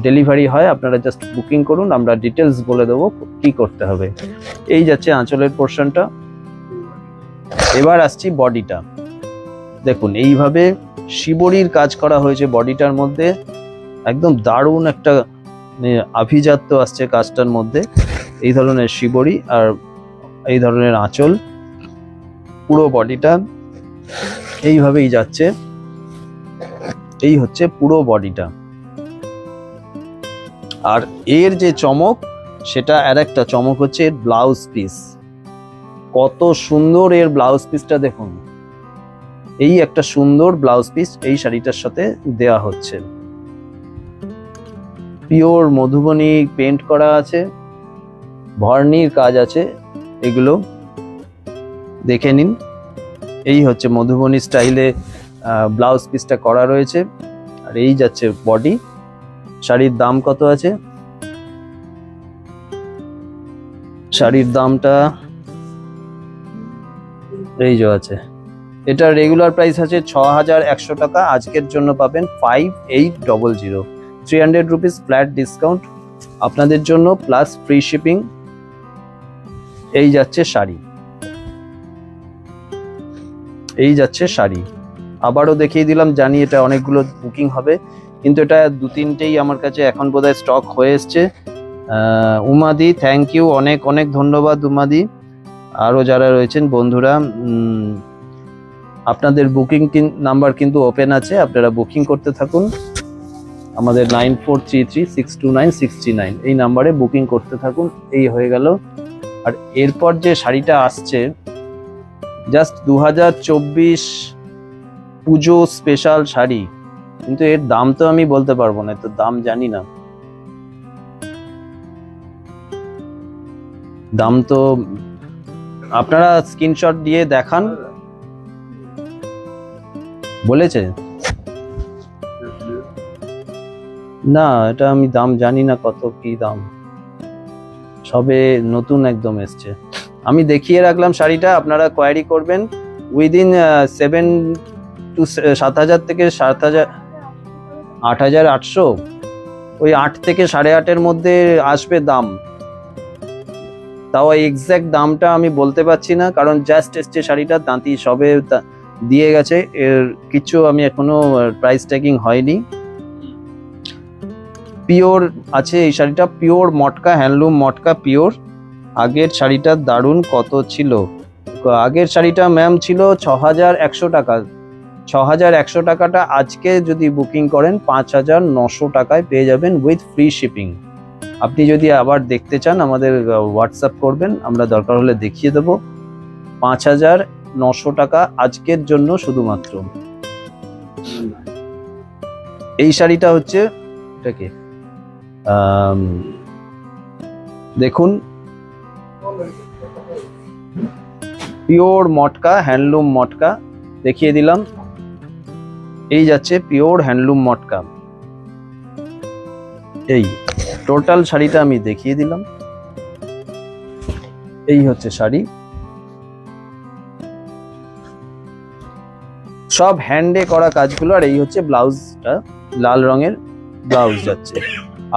ডেলিভারি হয়। আপনারা জাস্ট বুকিং করুন, আমরা ডিটেলস বলে দেবো কি করতে হবে। এই যাচ্ছে আঁচলের পোর্শনটা। এবার আসছি বডিটা। দেখুন এইভাবে শিবরির কাজ করা হয়েছে বডিটার মধ্যে, একদম দারুণ একটা আভিজাত্য আসছে কাজটার মধ্যে। এই ধরনের শিবরি আর এই ধরনের আঁচল, পুরো বডিটা এইভাবেই যাচ্ছে। এই হচ্ছে পুরো বডিটা। আর এর যে চমক, সেটা আর একটা চমক হচ্ছে এর ব্লাউজ পিস। কত সুন্দর এর ব্লাউজ পিসটা দেখুন। এই একটা সুন্দর ব্লাউজ পিস এই শাড়িটার সাথে দেয়া হচ্ছে। পিওর মধুবনী পেন্ট করা আছে, ভর্নির কাজ আছে, এগুলো দেখে নিন। এই হচ্ছে মধুবনী স্টাইলে ব্লাউজ পিসটা করা রয়েছে। আর এই যাচ্ছে বডি। শাড়ির দাম কত আছে? শাড়ির দামটা এই যে আছে, এটা রেগুলার প্রাইস আছে 6100 টাকা। আজকের জন্য পাবেন 5800, 300 রুপিস ফ্ল্যাট ডিসকাউন্ট আপনাদের জন্য, প্লাস ফ্রি শিপিং। এই যাচ্ছে শাড়ি, এই যাচ্ছে শাড়ি। আবারও দেখিয়ে দিলাম, জানি এটা অনেকগুলো বুকিং হবে, কিন্তু এটা 2-3টেই আমার কাছে এখন বোধহয় স্টক হয়ে এসছে। উমাদি, থ্যাংক ইউ, অনেক অনেক ধন্যবাদ উমাদি। আরও যারা রয়েছেন বন্ধুরা, আপনাদের বুকিং নাম্বার কিন্তু ওপেন আছে, আপনারা বুকিং করতে থাকুন। আমাদের 9433629639 এই নাম্বারে বুকিং করতে থাকুন। এই হয়ে গেল। আর এরপর যে শাড়িটা আসছে, জাস্ট 2024 পুজো স্পেশাল শাড়ি, কিন্তু এর দাম তো আমি বলতে পারবো না, তো দাম জানি না। দাম তো আপনারা স্ক্রিনশট দিয়ে দেখান। বলেছে না, এটা আমি দাম জানি না কত কি দাম, সবে নতুন একদম এসছে। আমি দেখিয়ে রাখলাম শাড়িটা, আপনারা কোয়ারি করবেন। উইদিন 7 to 7000 থেকে 7000, 8800, ওই 8 থেকে 8.5-এর মধ্যে আসবে দাম। তাও এক্সাক্ট দামটা আমি বলতে পারছি না, কারণ জাস্ট এসছে শাড়িটা, দাঁতি সবে দিয়ে গেছে, এর কিছু আমি এখনো প্রাইস ট্যাগিং হয়নি। পিওর আছে এই শাড়িটা, পিওর মটকা, হ্যান্ডলুম মটকা পিওর। আগের শাড়িটা দারুণ কত ছিল, আগের শাড়িটা ম্যাম ছিল 6100 টাকা। 6100 টাকাটা আজকে যদি বুকিং করেন 5900 টাকায় পেয়ে যাবেন উইথ ফ্রি শিপিং। আপনি যদি আবার দেখতে চান আমাদের হোয়াটসঅ্যাপ করবেন, আমরা দরকার হলে দেখিয়ে দেবো। 5900 টাকা আজকের জন্য শুধুমাত্র। এই শাড়িটা হচ্ছে এটাকে দেখুন, পিওর মটকা, হ্যান্ডলুম মটকা দেখিয়ে দিলাম। এই যাচ্ছে পিওর হ্যান্ডলুম মটকা। এই টোটাল শাড়িটা আমি দেখিয়ে দিলাম। এই হচ্ছে শাড়ি, সব হ্যান্ডে করা কাজগুলো। আর এই হচ্ছে ব্লাউজটা, লাল রঙের ব্লাউজ যাচ্ছে।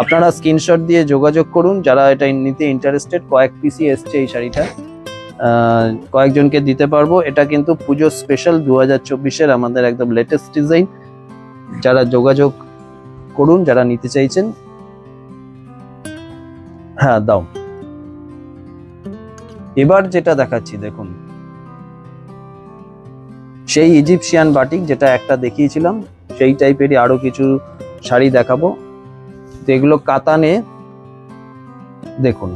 আপনারা স্ক্রিনশট দিয়ে যোগাযোগ করুন যারা এটা নিতে ইন্টারেস্টেড। কয়েক পিসই এসছে এই শাড়িটা, কয়েকজনকে দিতে পারবো। এটা কিন্তু পুজো স্পেশাল 2024-এর আমাদের একদম লেটেস্ট ডিজাইন। যারা যোগাযোগ করুন যারা নিতে চাইছেন। হ্যাঁ দাও। এবার যেটা দেখাচ্ছি দেখুন, সেই ইজিপশিয়ান বাটিক যেটা একটা দেখিয়েছিলাম, সেই টাইপেরই আরো কিছু শাড়ি দেখাবো। তো এগুলো কাতানে, দেখুন।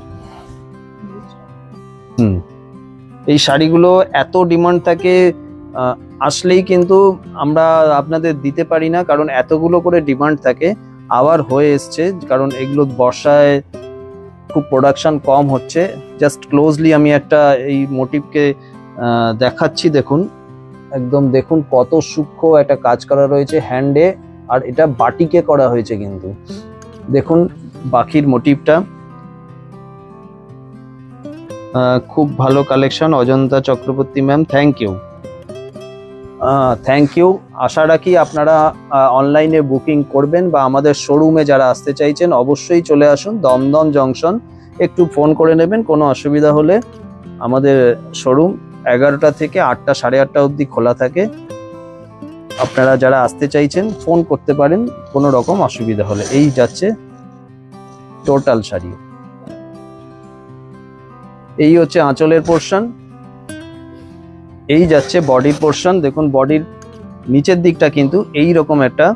এই শাড়িগুলো এত ডিমান্ড থাকে, আসলেই কিন্তু আমরা আপনাদের দিতে পারি না, কারণ এতগুলো করে ডিমান্ড থাকে। আবার হয়ে এসছে, কারণ এগুলো বর্ষায় খুব প্রোডাকশন কম হচ্ছে। জাস্ট ক্লোজলি আমি একটা এই মোটিভকে দেখাচ্ছি। দেখুন, একদম দেখুন কত সূক্ষ্ম একটা কাজ করা রয়েছে হ্যান্ডে, আর এটা বাটিকে করা হয়েছে কিন্তু। দেখুন বাকির মোটিভটা, খুব ভালো collection Ajanta Chakraborty ma'am, thank you. Thank you. আশা রাখি আপনারা অনলাইনে বুকিং করবেন, বা আমাদের শোরুমে যারা আসতে চাইছেন অবশ্যই চলে আসুন। দমদম জংশন, একটু ফোন করে নেবেন কোনো অসুবিধা হলে। আমাদের শোরুম 11টা থেকে 8টা, 8:30 অবধি খোলা থাকে। আপনারা যারা আসতে চাইছেন ফোন করতে পারেন কোনো রকম অসুবিধা হলে। এই যাচ্ছে টোটাল শাড়ি। এই হচ্ছে আঁচলের পোর্শন, এই যাচ্ছে বডির পোর্শন। দেখুন বডির নিচের দিকটা কিন্তু এই রকম একটা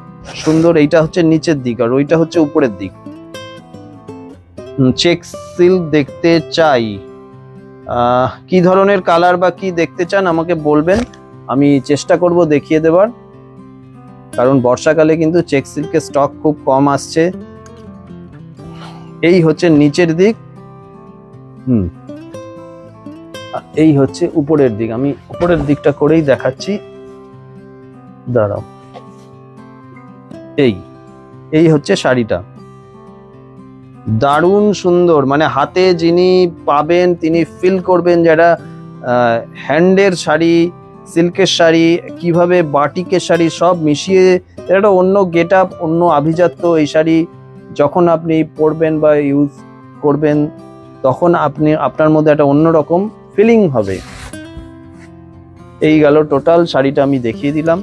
সুন্দর, এইটা হচ্ছে নিচের দিক আর ওইটা হচ্ছে উপরের দিক। চেক সিল্ক দেখতে চাই, কি ধরনের কালার বা কি দেখতে চান আমাকে বলবেন, আমি চেষ্টা করব দেখিয়ে দেবার। কারণ বর্ষাকালে কিন্তু চেক সিল্কের স্টক খুব কম আসছে। এই হচ্ছে নিচের দিক, এই হচ্ছে উপরের দিক। আমি উপরের দিকটা করেই দেখাচ্ছি, দাঁড়াও। এই হচ্ছে শাড়িটা, দারুণ সুন্দর। মানে হাতে যিনি পাবেন তিনি ফিল করবেন যারা হ্যান্ডের শাড়ি, সিল্কের শাড়ি, কিভাবে বাটিকের শাড়ি সব মিশিয়ে একটা অন্য গেট আপ, অন্য আভিজাত্য। এই শাড়ি যখন আপনি পরবেন বা ইউজ করবেন তখন আপনার মধ্যে একটা অন্যরকম ফিলিং হবে। এই গেল টোটাল শাড়িটা আমি দেখিয়ে দিলাম।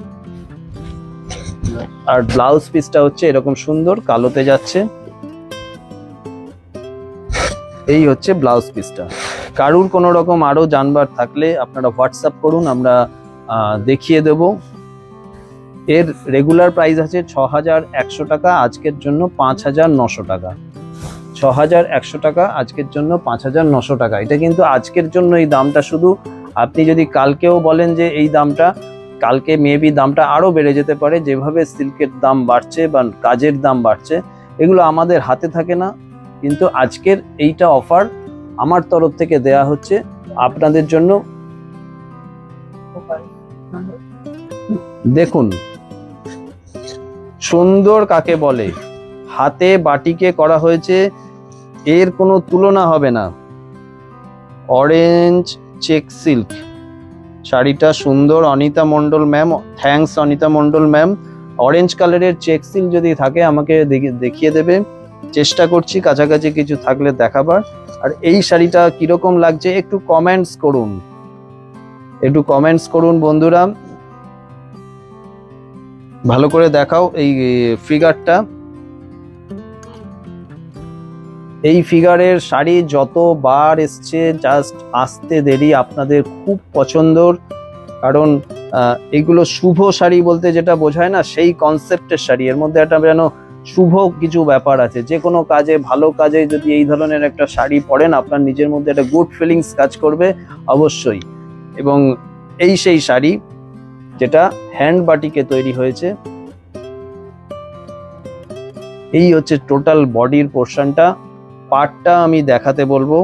আর ব্লাউজ পিসটা হচ্ছে এরকম সুন্দর কালোতে যাচ্ছে। এই হচ্ছে ব্লাউজ পিসটা। কারুর কোনো রকম আরো জানবার থাকলে আপনারা হোয়াটসঅ্যাপ করুন, আমরা দেখিয়ে দেব। এর রেগুলার প্রাইস আছে 6100 টাকা, আজকের জন্য 5900 টাকা। 6100 টাকা আজকের জন্য 5900 টাকা। এটা কিন্তু আজকের জন্য এই দামটা শুধু। আপনি যদি কালকেও বলেন যে এই দামটা, কালকে মেবি দামটা আরো বেড়ে যেতে পারে। যেভাবে সিল্কের দাম বাড়ছে বা কাজের দাম বাড়ছে, এগুলো আমাদের হাতে থাকে না। কিন্তু আজকের এইটা অফার আমার তরফ থেকে দেয়া হচ্ছে আপনাদের জন্য। দেখুন সুন্দর কাকে বলে, হাতে বাটিকে করা হয়েছে, এর কোনো তুলনা হবে না। অরেঞ্জ চেক সিল্ক শাড়িটা সুন্দর। Anita Mondal ma'am, thanks Anita Mondal ma'am. Orange কালারের চেক সিল্ক যদি থাকে আমাকে দেখিয়ে দেবে, চেষ্টা করছি কাছাকাছি কিছু থাকলে দেখাবার। আর এই শাড়িটা কিরকম লাগছে একটু কমেন্টস করুন, একটু কমেন্টস করুন বন্ধুরা, ভালো করে দেখাও এই ফিগারটা। এই ফিগারের শাড়ি যতবার এসছে জাস্ট আসতে দেরি, আপনাদের খুব পছন্দর। কারণ এগুলো শুভ শাড়ি বলতে যেটা বোঝায় না, সেই কনসেপ্টের শাড়ি। এর মধ্যে একটা যেন শুভ কিছু ব্যাপার আছে। যে কোনো কাজে, ভালো কাজে যদি এই ধরনের একটা শাড়ি পরেন আপনার নিজের মধ্যে একটা গুড ফিলিংস কাজ করবে অবশ্যই। এবং এই সেই শাড়ি যেটা হ্যান্ড বাটিকে তৈরি হয়েছে। এই হচ্ছে টোটাল বডির পোর্শনটা। পাটটা আমি দেখাতে বলবো,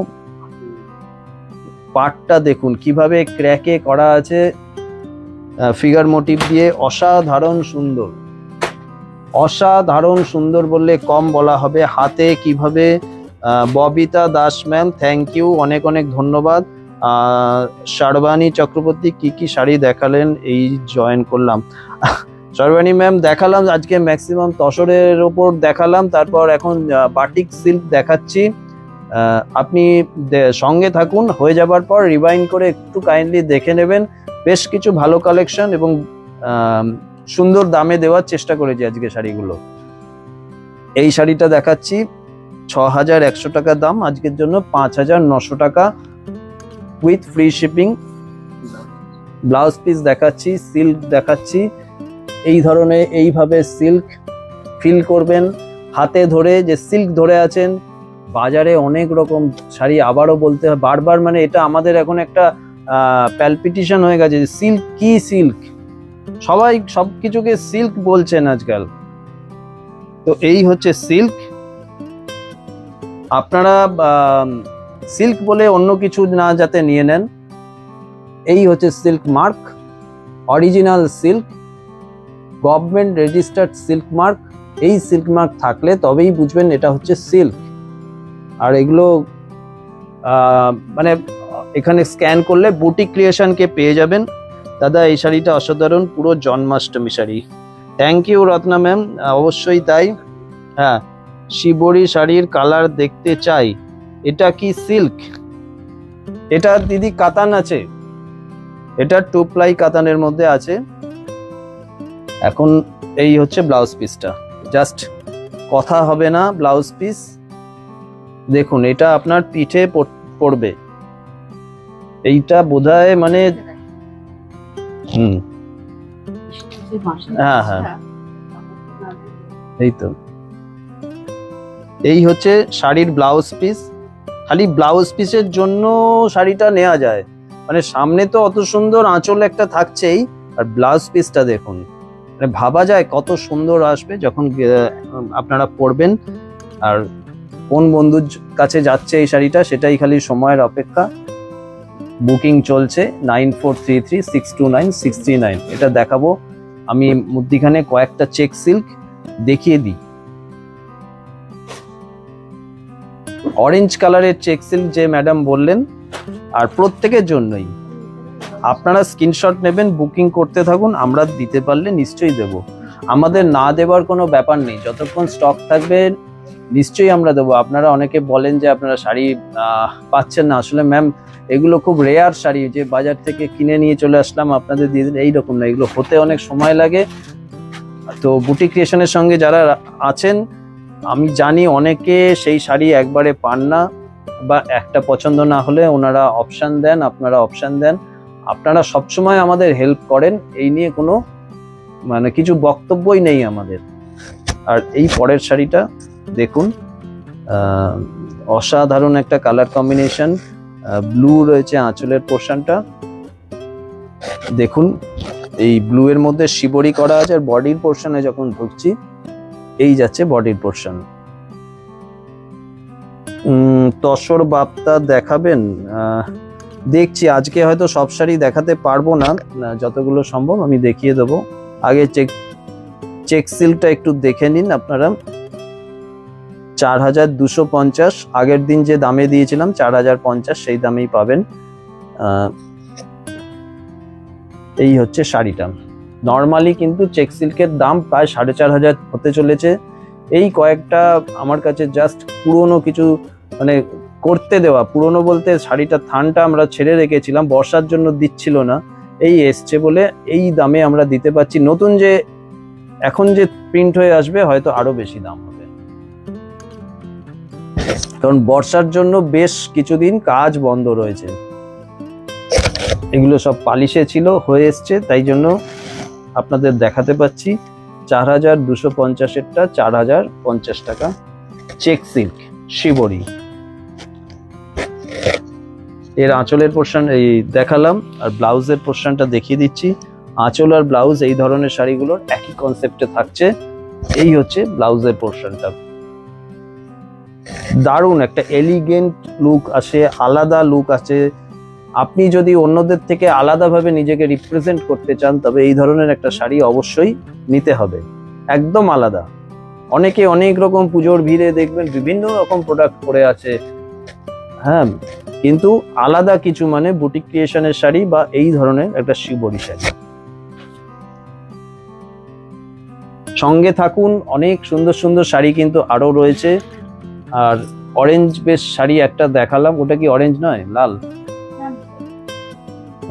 পাটটা দেখুন কিভাবে ক্র্যাকে করা আছে ফিগার মোটিভ দিয়ে, অসাধারণ সুন্দর, অসাধারণ সুন্দর বললে কম বলা হবে। হাতে কিভাবে Babita Das ma'am, thank you, অনেক অনেক ধন্যবাদ। শারবানী চক্রবর্তী কি কি শাড়ি দেখালেন, এই জয়েন করলাম। শারবানী ম্যাম দেখালাম আজকে ম্যাক্সিমাম তসরের ওপর দেখালাম, তারপর এখন বাটিক সিল্ক দেখাচ্ছি। আপনি সঙ্গে থাকুন, হয়ে যাবার পর রিভাইন্ড করে একটু কাইন্ডলি দেখে নেবেন। বেশ কিছু ভালো কালেকশন এবং সুন্দর দামে দেওয়ার চেষ্টা করেছি আজকে শাড়িগুলো। এই শাড়িটা দেখাচ্ছি 6100 টাকা দাম, আজকের জন্য 5900 টাকা with free shipping. Blouse piece দেখাচ্ছি, সিল্ক দেখাচ্ছি। এই ধরনের এইভাবে সিল্ক ফিল করবেন হাতে ধরে, যে সিল্ক ধরে আছেন। বাজারে অনেক রকম শাড়ি, আবারও বলতে হয় বারবার, মানে এটা আমাদের এখন একটা প্যালপিটিশন হয়ে গেছে, সিল্ক কি সিল্ক, সবাই সবকিছুকে সিল্ক বলছেন আজকাল। তো এই হচ্ছে সিল্ক। আপনারা সিল্ক বলে অন্য কিছু না যাতে নিয়ে নেন। এই হচ্ছে silk mark, original silk, government registered silk mark. এই সিল্ক মার্ক থাকলে তবেই বুঝবেন এটা হচ্ছে সিল্ক। আর এগুলো মানে এখানে স্ক্যান করলে বুটিক ক্রিয়েশনকে পেয়ে যাবেন। দাদা এই শাড়িটা অসাধারণ, পুরো জন্মাষ্টমী শাড়ি। থ্যাংক ইউ রত্না ম্যাম, অবশ্যই তাই। হ্যাঁ, শিবরি শাড়ির কালার দেখতে চাই। এটা কি সিল্ক? এটা দিদি কাতান আছে, এটা 2 প্লাই কাতানের মধ্যে আছে। এখন এই হচ্ছে ব্লাউজ পিসটা, জাস্ট কথা হবে না। ব্লাউজ পিস দেখুন, এটা আপনার পিঠে পড়বে। এইটা বোধহয় মানে হ্যাঁ হ্যাঁ, এই তো, এই হচ্ছে শাড়ির ব্লাউজ পিস। খালি ব্লাউজ পিসের জন্য শাড়িটা নেওয়া যায়, মানে সামনে তো অত সুন্দর আঁচল একটা থাকছেই, আর ব্লাউজ পিসটা দেখুন, মানে ভাবা যায় কত সুন্দর আসবে যখন আপনারা পরবেন। আর কোন বন্ধুর কাছে যাচ্ছে এই শাড়িটা সেটাই খালি সময়ের অপেক্ষা। বুকিং চলছে 9433629639। এটা দেখাবো আমি মধ্যিখানে কয়েকটা চেক সিল্ক দেখিয়ে দিই। অরেঞ্জ কালারের চেক সিল্ক যে ম্যাডাম বললেন, আর প্রত্যেকের জন্যই আপনারা স্ক্রিনশট নেবেন, বুকিং করতে থাকুন, আমরা দিতে পারলে নিশ্চয়ই দেব। আমাদের না দেওয়ার কোনো ব্যাপার নেই, যতক্ষণ স্টক থাকবে নিশ্চয়ই আমরা দেবো। আপনারা অনেকে বলেন যে আপনারা শাড়ি পাচ্ছেন না, আসলে ম্যাম এগুলো খুব রেয়ার শাড়ি, যে বাজার থেকে কিনে নিয়ে চলে আসলাম আপনাদের দিয়ে দিন, এইরকম না, এগুলো হতে অনেক সময় লাগে। তো বুটিক ক্রিয়েশনের সঙ্গে যারা আছেন, আমি জানি অনেকে সেই শাড়ি একবারে পান না, বা একটা পছন্দ না হলে ওনারা অপশান দেন, আপনারা অপশান দেন। আপনারা সবসময় আমাদের হেল্প করেন, এই নিয়ে কোনো মানে কিছু বক্তব্যই নেই আমাদের। আর এই পরের শাড়িটা দেখুন, অসাধারণ একটা কালার কম্বিনেশন, ব্লু রয়েছে আঁচলের পোর্শনটা দেখুন। এই ব্লু এর মধ্যে শিবরি করা আছে, আর বডির পোর্শনে যখন ঢুকছি এই যাচ্ছে বডির পোর্শন। তসর বাপ্তা দেখাবেন? দেখছি, আজকে হয়তো সব শাড়ি দেখাতে পারবো না, যতগুলো সম্ভব আমি দেখিয়ে দেবো। আগে চেক সিল্কটা একটু দেখে নিন আপনারা। 4250, আগের দিন যে দামে দিয়েছিলাম 4050, সেই দামেই পাবেন। এই হচ্ছে শাড়িটা। নর্মালি কিন্তু চেক সিল্কের দাম প্রায় 4500 হতে চলেছে। এই কয়েকটা আমার কাছে জাস্ট পুরনো কিছু, মানে করতে দেওয়া, পুরনো বলতে শাড়িটা থানটা আমরা ছেড়ে রেখেছিলাম, বর্ষার জন্য দিচ্ছিল না, এই এসছে বলে এই দামে আমরা দিতে পারছি। নতুন যে এখন যে প্রিন্ট হয়ে আসবে হয়তো আরো বেশি দাম হবে, কারণ বর্ষার জন্য বেশ কিছুদিন কাজ বন্ধ রয়েছে। এগুলো সব পালিশে ছিল, হয়ে এসছে, তাই জন্য আপনাদের দেখাতে পাচ্ছি। 4250-এরটা 4050 টাকা, চেক সিল্ক শিবরি। এর আঁচলের পোর্শন এই দেখালাম, আর ব্লাউজের পোর্শনটা দেখিয়ে দিচ্ছি। আঁচল আর ব্লাউজ এই ধরনের শাড়িগুলোর একই কনসেপ্টে থাকছে, এই হচ্ছে ব্লাউজের পোর্শনটা। দারুণ একটা এলিগেন্ট লুক আসে, আলাদা লুক আছে। আপনি যদি অন্যদের থেকে আলাদাভাবে নিজেকে রিপ্রেজেন্ট করতে চান তবে এই ধরনের একটা শাড়ি অবশ্যই নিতে হবে, একদম আলাদা। অনেকে অনেক রকম পুজোর ভিড়ে দেখবেন বিভিন্ন রকম প্রোডাক্ট পরে আছে, হ্যাঁ, কিন্তু আলাদা কিছু মানে বুটিক ক্রিয়েশনের শাড়ি বা এই ধরনের একটা শিবরি শাড়ি। সঙ্গে থাকুন, অনেক সুন্দর সুন্দর শাড়ি কিন্তু আরো রয়েছে। আর অরেঞ্জ বেশ শাড়ি একটা দেখালাম, ওটা কি অরেঞ্জ নয়, লাল?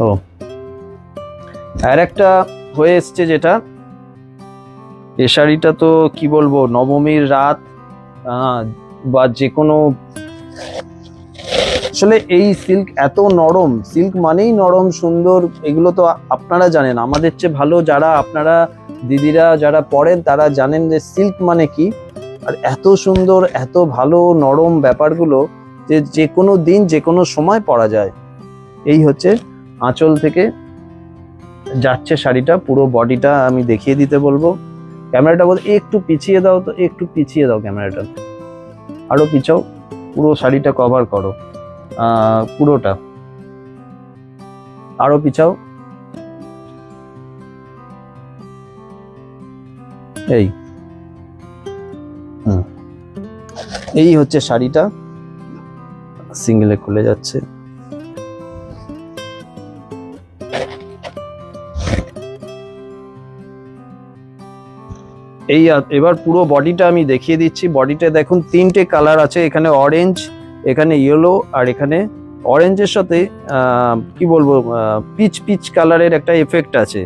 ও, আর একটা হয়ে এসছে যেটা, এ শাড়িটা তো কি বলবো, নবমীর রাত বা যে কোনো, আসলে এই সিল্ক এত নরম, সিল্ক মানেই নরম সুন্দর, এগুলো তো আপনারা জানেন আমাদের চেয়ে ভালো, যারা আপনারা দিদিরা যারা পড়েন তারা জানেন যে সিল্ক মানে কি। আর এত সুন্দর এত ভালো নরম ব্যাপারগুলো যে যে কোনো দিন যে কোনো সময় পরা যায়। এই হচ্ছে আঁচল থেকে যাচ্ছে শাড়িটা, পুরো বডিটা আমি দেখিয়ে দিতে বলবো। ক্যামেরাটা বল একটু পিছিয়ে দাও তো, একটু পিছিয়ে দাও ক্যামেরাটা, আরো পিছাও, পুরো শাড়িটা কভার করো, পুরোটা আরো পিছাও, এই এই হচ্ছে শাড়িটা, সিঙ্গেলে খুলে যাচ্ছে। এই এবার পুরো বডিটা আমি দেখিয়ে দিচ্ছি। বডিটা দেখুন তিনটে কালার আছে, এখানে অরেঞ্জ, এখানে ইয়েলো, আর এখানে অরেঞ্জের সাথে কি বলবো পিচ পিচ কালারের একটা এফেক্ট আছে,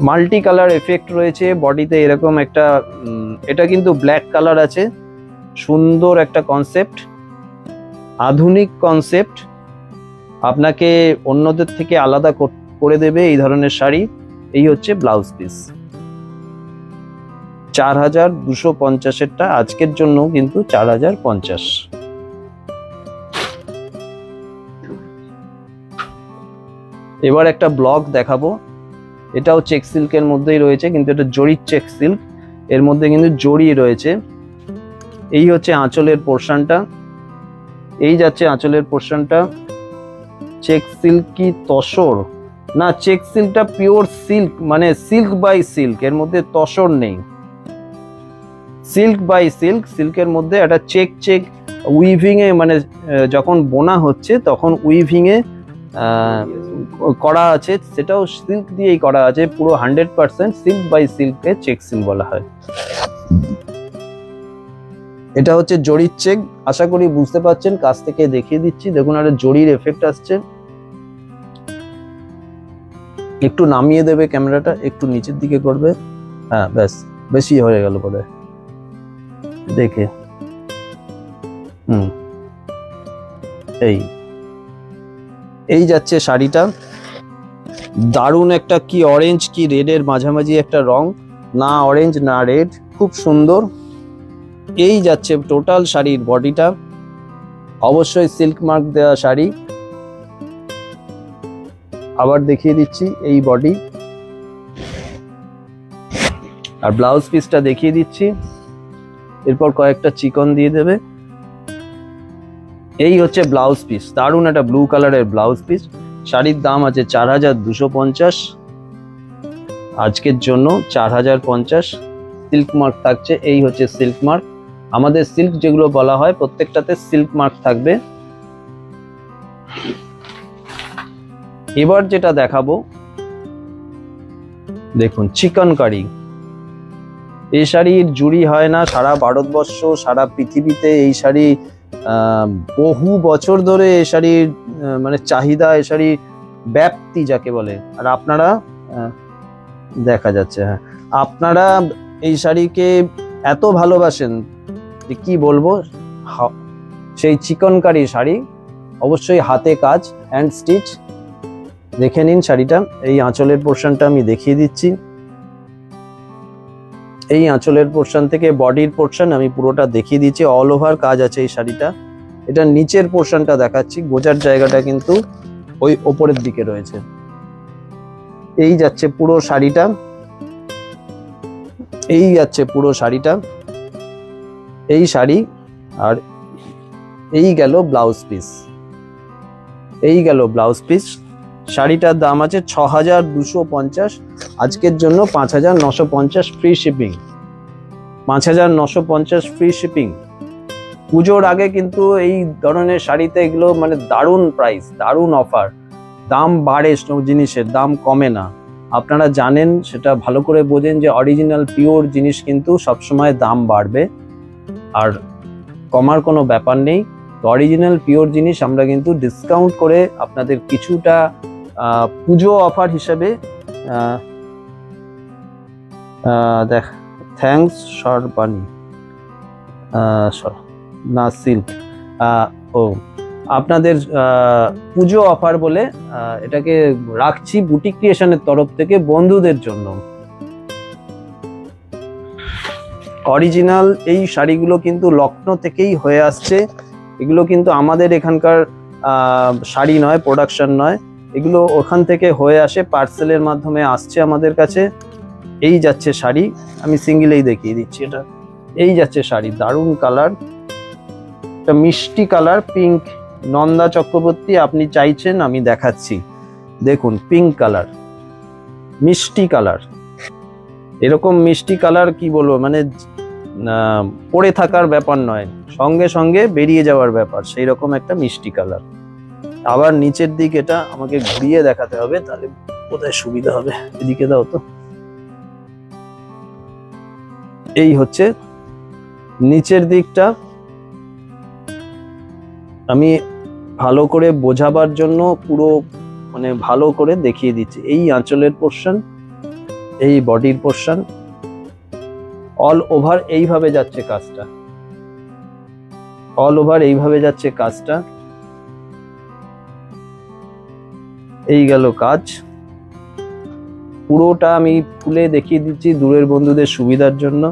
মাল্টি কালার এফেক্ট রয়েছে বডিতে এরকম একটা। এটা কিন্তু ব্ল্যাক কালার আছে, সুন্দর একটা কনসেপ্ট, আধুনিক কনসেপ্ট, আপনাকে অন্যদের থেকে আলাদা করে দেবে এই ধরনের শাড়ি। এই হচ্ছে ব্লাউজ পিস, 4250-এরটা আজকের জন্য কিন্তু 4050। এবার একটা ব্লক দেখাবো, এটাও চেক সিল্কের মধ্যেই রয়েছে, কিন্তু এটা জরির চেক সিল্ক, এর মধ্যে কিন্তু জরি রয়েছে। এই হচ্ছে আঁচলের পোর্শনটা, এই যাচ্ছে আঁচলের পোর্শনটা। চেক সিল্ক কি তসর না, চেক সিল্কটা পিওর সিল্ক, মানে সিল্ক বাই সিল্ক, এর মধ্যে তসর নেই, সিল্ক বাই সিল্ক। সিল্কের মধ্যে একটা চেক চেক উইভিং এ, মানে যখন বোনা হচ্ছে তখন উইভিং এ করা আছে, সেটাও সিল্ক দিয়েই করা আছে, পুরো 100% সিল্ক বাই সিল্ককে চেক সিল্ক বলা হয়। এটা হচ্ছে জরির চেক, আশা করি বুঝতে পারছেন, কাছ থেকে দেখিয়ে দিচ্ছি, দেখুন একটা জরির এফেক্ট আসছে। একটু নামিয়ে দেবে ক্যামেরাটা, একটু নিচের দিকে করবে, হ্যাঁ ব্যাস, বেশি হয়ে গেল বোধহয় দেখে। এই যাচ্ছে শাড়িটা, দারুণ একটা কি অরেঞ্জ কি রেডের মাঝামাঝি একটা রং, না অরেঞ্জ না রেড, খুব সুন্দর। এই যাচ্ছে টোটাল শাড়ির বডিটা, অবশ্যই সিল্ক মার্ক দেওয়া শাড়ি। আবার দেখিয়ে দিচ্ছি এই বডি, আর ব্লাউজ পিসটা দেখিয়ে দিচ্ছি, এরপর কয়েকটা চিকন দিয়ে দেবে। এই হচ্ছে ব্লাউজ পিস, দারুণ একটা ব্লু কালারের ব্লাউজ পিস। শাড়ির দাম আছে 4250, আজকের জন্য 4050। সিল্ক মার্ক থাকছে, এই হচ্ছে সিল্ক মার্ক। আমাদের সিল্ক যেগুলো বলা হয় প্রত্যেকটাতে সিল্ক মার্ক থাকবে। এবার যেটা দেখাবো দেখুন, চিকনকারি। এই শাড়ির জুড়ি হয় না, সারা ভারতবর্ষ সারা পৃথিবীতে এই শাড়ি বহু বছর ধরে এই শাড়ির মানে চাহিদা, এই শাড়ি ব্যাপ্তি যাকে বলে। আর আপনারা দেখা যাচ্ছে, হ্যাঁ, আপনারা এই শাড়িকে এত ভালোবাসেন যে কি বলবো। সেই চিকনকারি শাড়ি, অবশ্যই হাতে কাজ, হ্যান্ড স্টিচ। দেখে নিন শাড়িটা, এই আঁচলের পোর্শনটা আমি দেখিয়ে দিচ্ছি। এই আঁচলের পোর্শন থেকে বডির পোর্শন আমি পুরোটা দেখিয়ে দিচ্ছি, অল ওভার কাজ আছে এই শাড়িটা। এটা নিচের পোর্শনটা দেখাচ্ছি, গোজার জায়গাটা কিন্তু ওই ওপরের দিকে রয়েছে। এই যাচ্ছে পুরো শাড়িটা, এই যাচ্ছে পুরো শাড়িটা, এই শাড়ি। আর এই গেল ব্লাউজ পিস, এই গেল ব্লাউজ পিস। শাড়িটার দাম আছে ৬,২৫০, আজকের জন্য ৫,৯৫০ ফ্রি শিপিং, ৫,৯৫০ ফ্রি শিপিং। পুজোর আগে কিন্তু এই ধরনের শাড়িতে এগুলো মানে দারুণ প্রাইস, দারুণ অফার। দাম বাড়ে, জিনিসের দাম কমে না, আপনারা জানেন, সেটা ভালো করে বোঝেন যে অরিজিনাল পিওর জিনিস কিন্তু সবসময় দাম বাড়বে, আর কমার কোনো ব্যাপার নেই। তো অরিজিনাল পিওর জিনিস আমরা কিন্তু ডিসকাউন্ট করে আপনাদের কিছুটা পুজো অফার হিসেবে দেখ, থ্যাঙ্কস সরবানি না সিল্ক, ও আপনাদের পুজো অফার বলে এটাকে রাখছি বুটিক ক্রিয়েশনের তরফ থেকে বন্ধুদের জন্য। অরিজিনাল এই শাড়িগুলো কিন্তু লখনৌ থেকেই হয়ে আসছে, এগুলো কিন্তু আমাদের এখানকার শাড়ি নয়, প্রোডাকশন নয়, এগুলো ওখান থেকে হয়ে আসে, পার্সেলের মাধ্যমে আসছে আমাদের কাছে। এই যাচ্ছে শাড়ি, আমি সিঙ্গেলেই দেখিয়ে দিচ্ছি এটা। এই যাচ্ছে শাড়ি, দারুণ কালার, একটা মিষ্টি কালার, পিঙ্ক। নন্দা চক্রবর্তী আপনি চাইছেন, আমি দেখাচ্ছি, দেখুন পিঙ্ক কালার, মিষ্টি কালার। এরকম মিষ্টি কালার কি বলবো, মানে পরে থাকার ব্যাপার নয়, সঙ্গে সঙ্গে বেরিয়ে যাওয়ার ব্যাপার, সেই রকম একটা মিষ্টি কালার। আবার নিচের দিক এটা আমাকে ঘুরিয়ে দেখাতে হবে, তাহলে কোথায় সুবিধা হবে, এদিকে দাও তো। এই হচ্ছে নিচের দিকটা, আমি ভালো করে বোঝাবার জন্য পুরো মানে ভালো করে দেখিয়ে দিচ্ছি। এই আঁচলের পোর্শন, এই বডির পোর্শন, অল ওভার এইভাবে যাচ্ছে কাজটা, অল ওভার এইভাবে যাচ্ছে কাজটা। এই গেল কাজ, পুরোটা আমি খুলে দেখিয়ে দিচ্ছি দূরের বন্ধুদের সুবিধার জন্য।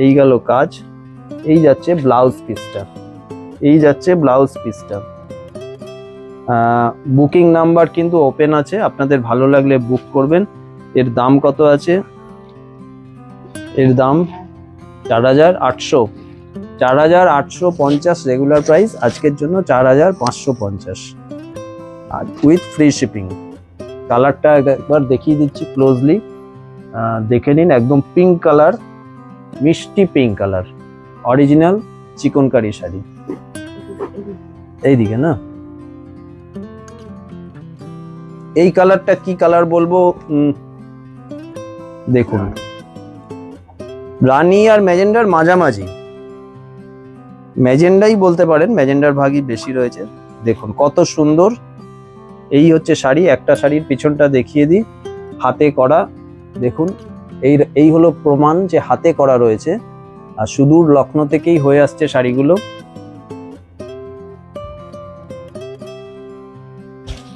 এই গেল কাজ, এই যাচ্ছে ব্লাউজ পিসটা, এই যাচ্ছে ব্লাউজ পিসটা। বুকিং নাম্বার কিন্তু ওপেন আছে, আপনাদের ভালো লাগলে বুক করবেন। এর দাম কত আছে? এর দাম 4,800, 4,850 রেগুলার প্রাইস, আজকের জন্য 4,550 আর উইথ ফ্রি শিপিং। কালারটা একবার দেখিয়ে দিচ্ছি ক্লোজলি, দেখে নিন, একদম পিঙ্ক কালার, মিষ্টি pink colour, original chikankari sari. এইদিকে না, এই কালারটা কি কালার বলবো, দেখুন, রানী আর ম্যাজেন্ডার মাঝামাঝি, ম্যাজেন্ডাই বলতে পারেন, ম্যাজেন্ডার ভাগই বেশি রয়েছে। দেখুন কত সুন্দর, এই হচ্ছে শাড়ি। একটা শাড়ির পিছনটা দেখিয়ে দিই, হাতে করা, দেখুন এই হলো প্রমাণ যে হাতে করা রয়েছে, আর সুদূর লখনৌ থেকেই হয়ে আসছে শাড়িগুলো।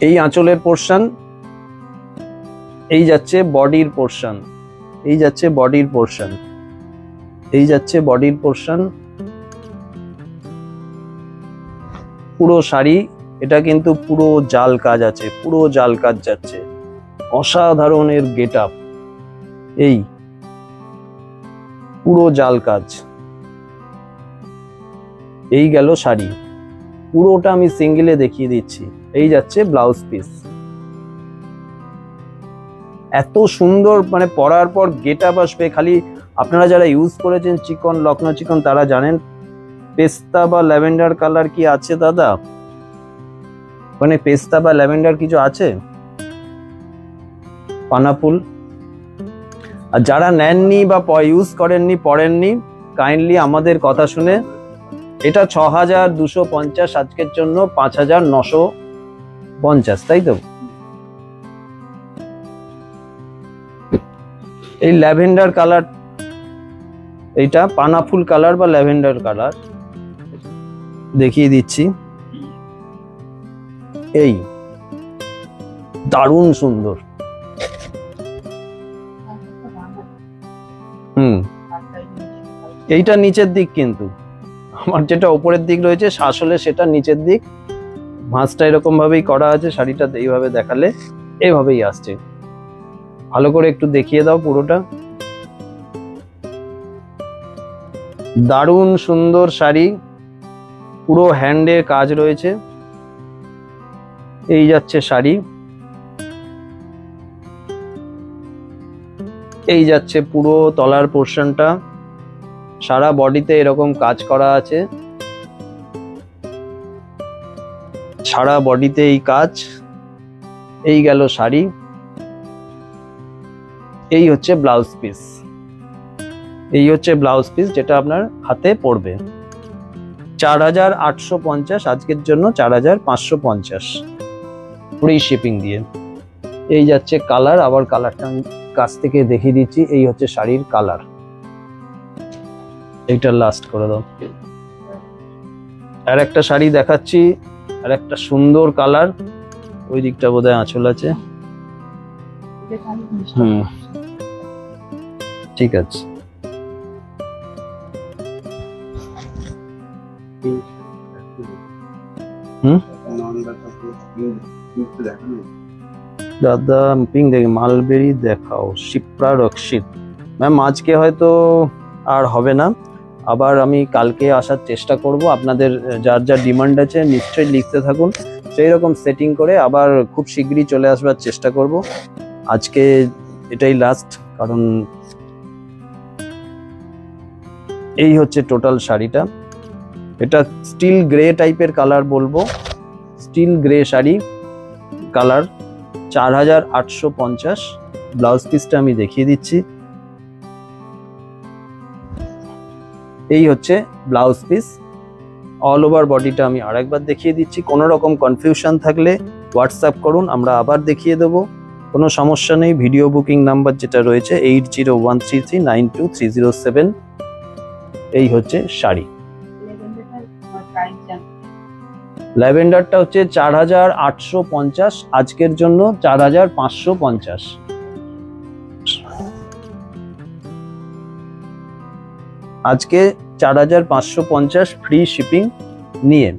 এই আঁচলের পোর্শন, এই যাচ্ছে বডির পোর্শন, এই যাচ্ছে বডির পোর্শন, এই যাচ্ছে বডির পোর্শন। পুরো শাড়ি এটা কিন্তু পুরো জাল কাজ আছে, পুরো জাল কাজ যাচ্ছে, অসাধারণের গেট আপ, এই পুরো জাল কাজ। এই গেল শাড়ি, পুরোটা আমি সিঙ্গেলে দেখিয়ে দিচ্ছি। এই যাচ্ছে ব্লাউজ পিস, এত সুন্দর, মানে পরার পর গেট আপ আসবে। খালি আপনারা যারা ইউজ করেছেন চিকন, লখনৌ চিকন, তারা জানেন পেস্তা বা ল্যাভেন্ডার কালার কি আছে দাদা, মানে পেস্তা বা ল্যাভেন্ডার কিছু আছে, পানাপুল। আর যারা নেননি বা ইউজ করেননি, পড়েননি, কাইন্ডলি আমাদের কথা শুনে, এটা 6,250, আজকের জন্য 5,950, তাই তো। এই ল্যাভেন্ডার কালার, এইটা পানাফুল কালার বা ল্যাভেন্ডার কালার, দেখিয়ে দিচ্ছি। এই দারুণ সুন্দর, এইটা নিচের দিক, কিন্তু আমার যেটা উপরের দিক রয়েছে আসলে সেটা নিচের দিক। ভাঁজটা এরকম ভাবেই করা আছে, শাড়িটা এইভাবে দেখালে এইভাবেই আসছে। ভালো করে একটু দেখিয়ে দাও পুরোটা। দারুণ সুন্দর শাড়ি, পুরো হ্যান্ডের কাজ রয়েছে। এই যাচ্ছে শাড়ি, এই যাচ্ছে পুরো তলার পোর্শনটা, সারা বডিতে এরকম কাজ করা আছে, সারা বডিতে এই কাজ। এই গেল শাড়ি, এই হচ্ছে ব্লাউজ পিস, এই হচ্ছে ব্লাউজ পিস যেটা আপনার হাতে পড়বে। 4850 আজকের জন্য, 4550 ফ্রি শিপিং দিয়ে। এই যাচ্ছে কালার, আবার কালারটা আমি কাছ থেকে দেখিয়ে দিচ্ছি। এই হচ্ছে শাড়ির কালার, এইটা লাস্ট করে দাও। আর একটা শাড়ি দেখাচ্ছি, আর একটা সুন্দর কালার, ওই দিকটা বোধহয় আঁচল আছে। ঠিক আছে। দাদা পিঙ্ক দেখি, মালবেরি দেখাও, শিপ্রা রক্ষিত। ম্যাম আজকে হয়তো আর হবে না, আবার আমি কালকে আসার চেষ্টা করব। আপনাদের যার যার ডিমান্ড আছে নিশ্চয়ই লিখতে থাকুন, সেই রকম সেটিং করে আবার খুব শীঘ্রই চলে আসবার চেষ্টা করব। আজকে এটাই লাস্ট, কারণ এই হচ্ছে টোটাল শাড়িটা। এটা স্টিল গ্রে টাইপের কালার বলবো, still grey sari colour, 4850। Blouse পিসটা আমি দেখিয়ে দিচ্ছি। এই হচ্ছে ব্লাউজ পিস, অল ওভার বডিটা আমি আরেকবার দেখিয়ে দিচ্ছি। কোনো রকম কনফিউশন থাকলে হোয়াটসঅ্যাপ করুন, আমরা আবার দেখিয়ে দেবো, কোনো সমস্যা নেই। ভিডিও বুকিং নাম্বার যেটা রয়েছে 8013392307। এই হচ্ছে শাড়ি। ল্যাভেন্ডারটা হচ্ছে 4850, আজকের জন্য 4550। আজকে 4550 ফ্রি শিপিং নিয়ে।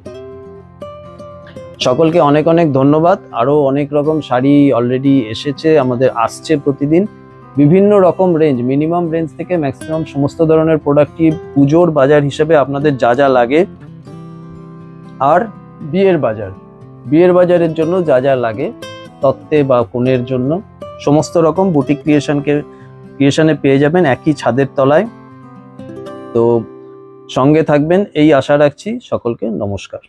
সকলকে অনেক অনেক ধন্যবাদ। আরো অনেক রকম শাড়ি অলরেডি এসেছে, আমাদের আসছে প্রতিদিন বিভিন্ন রকম রেঞ্জ, মিনিমাম রেঞ্জ থেকে ম্যাক্সিমাম সমস্ত ধরনের প্রোডাক্টই পুজোর বাজার হিসেবে আপনাদের যা যা লাগে। আর বিয়ের বাজারের জন্য যা যা লাগে, তত্ত্বে বা কোণের জন্য সমস্ত রকম বুটিক ক্রিয়েশনে পেয়ে যাবেন একই ছাদের তলায়। তো সঙ্গে থাকবেন এই আশা রাখছি। সকলকে নমস্কার।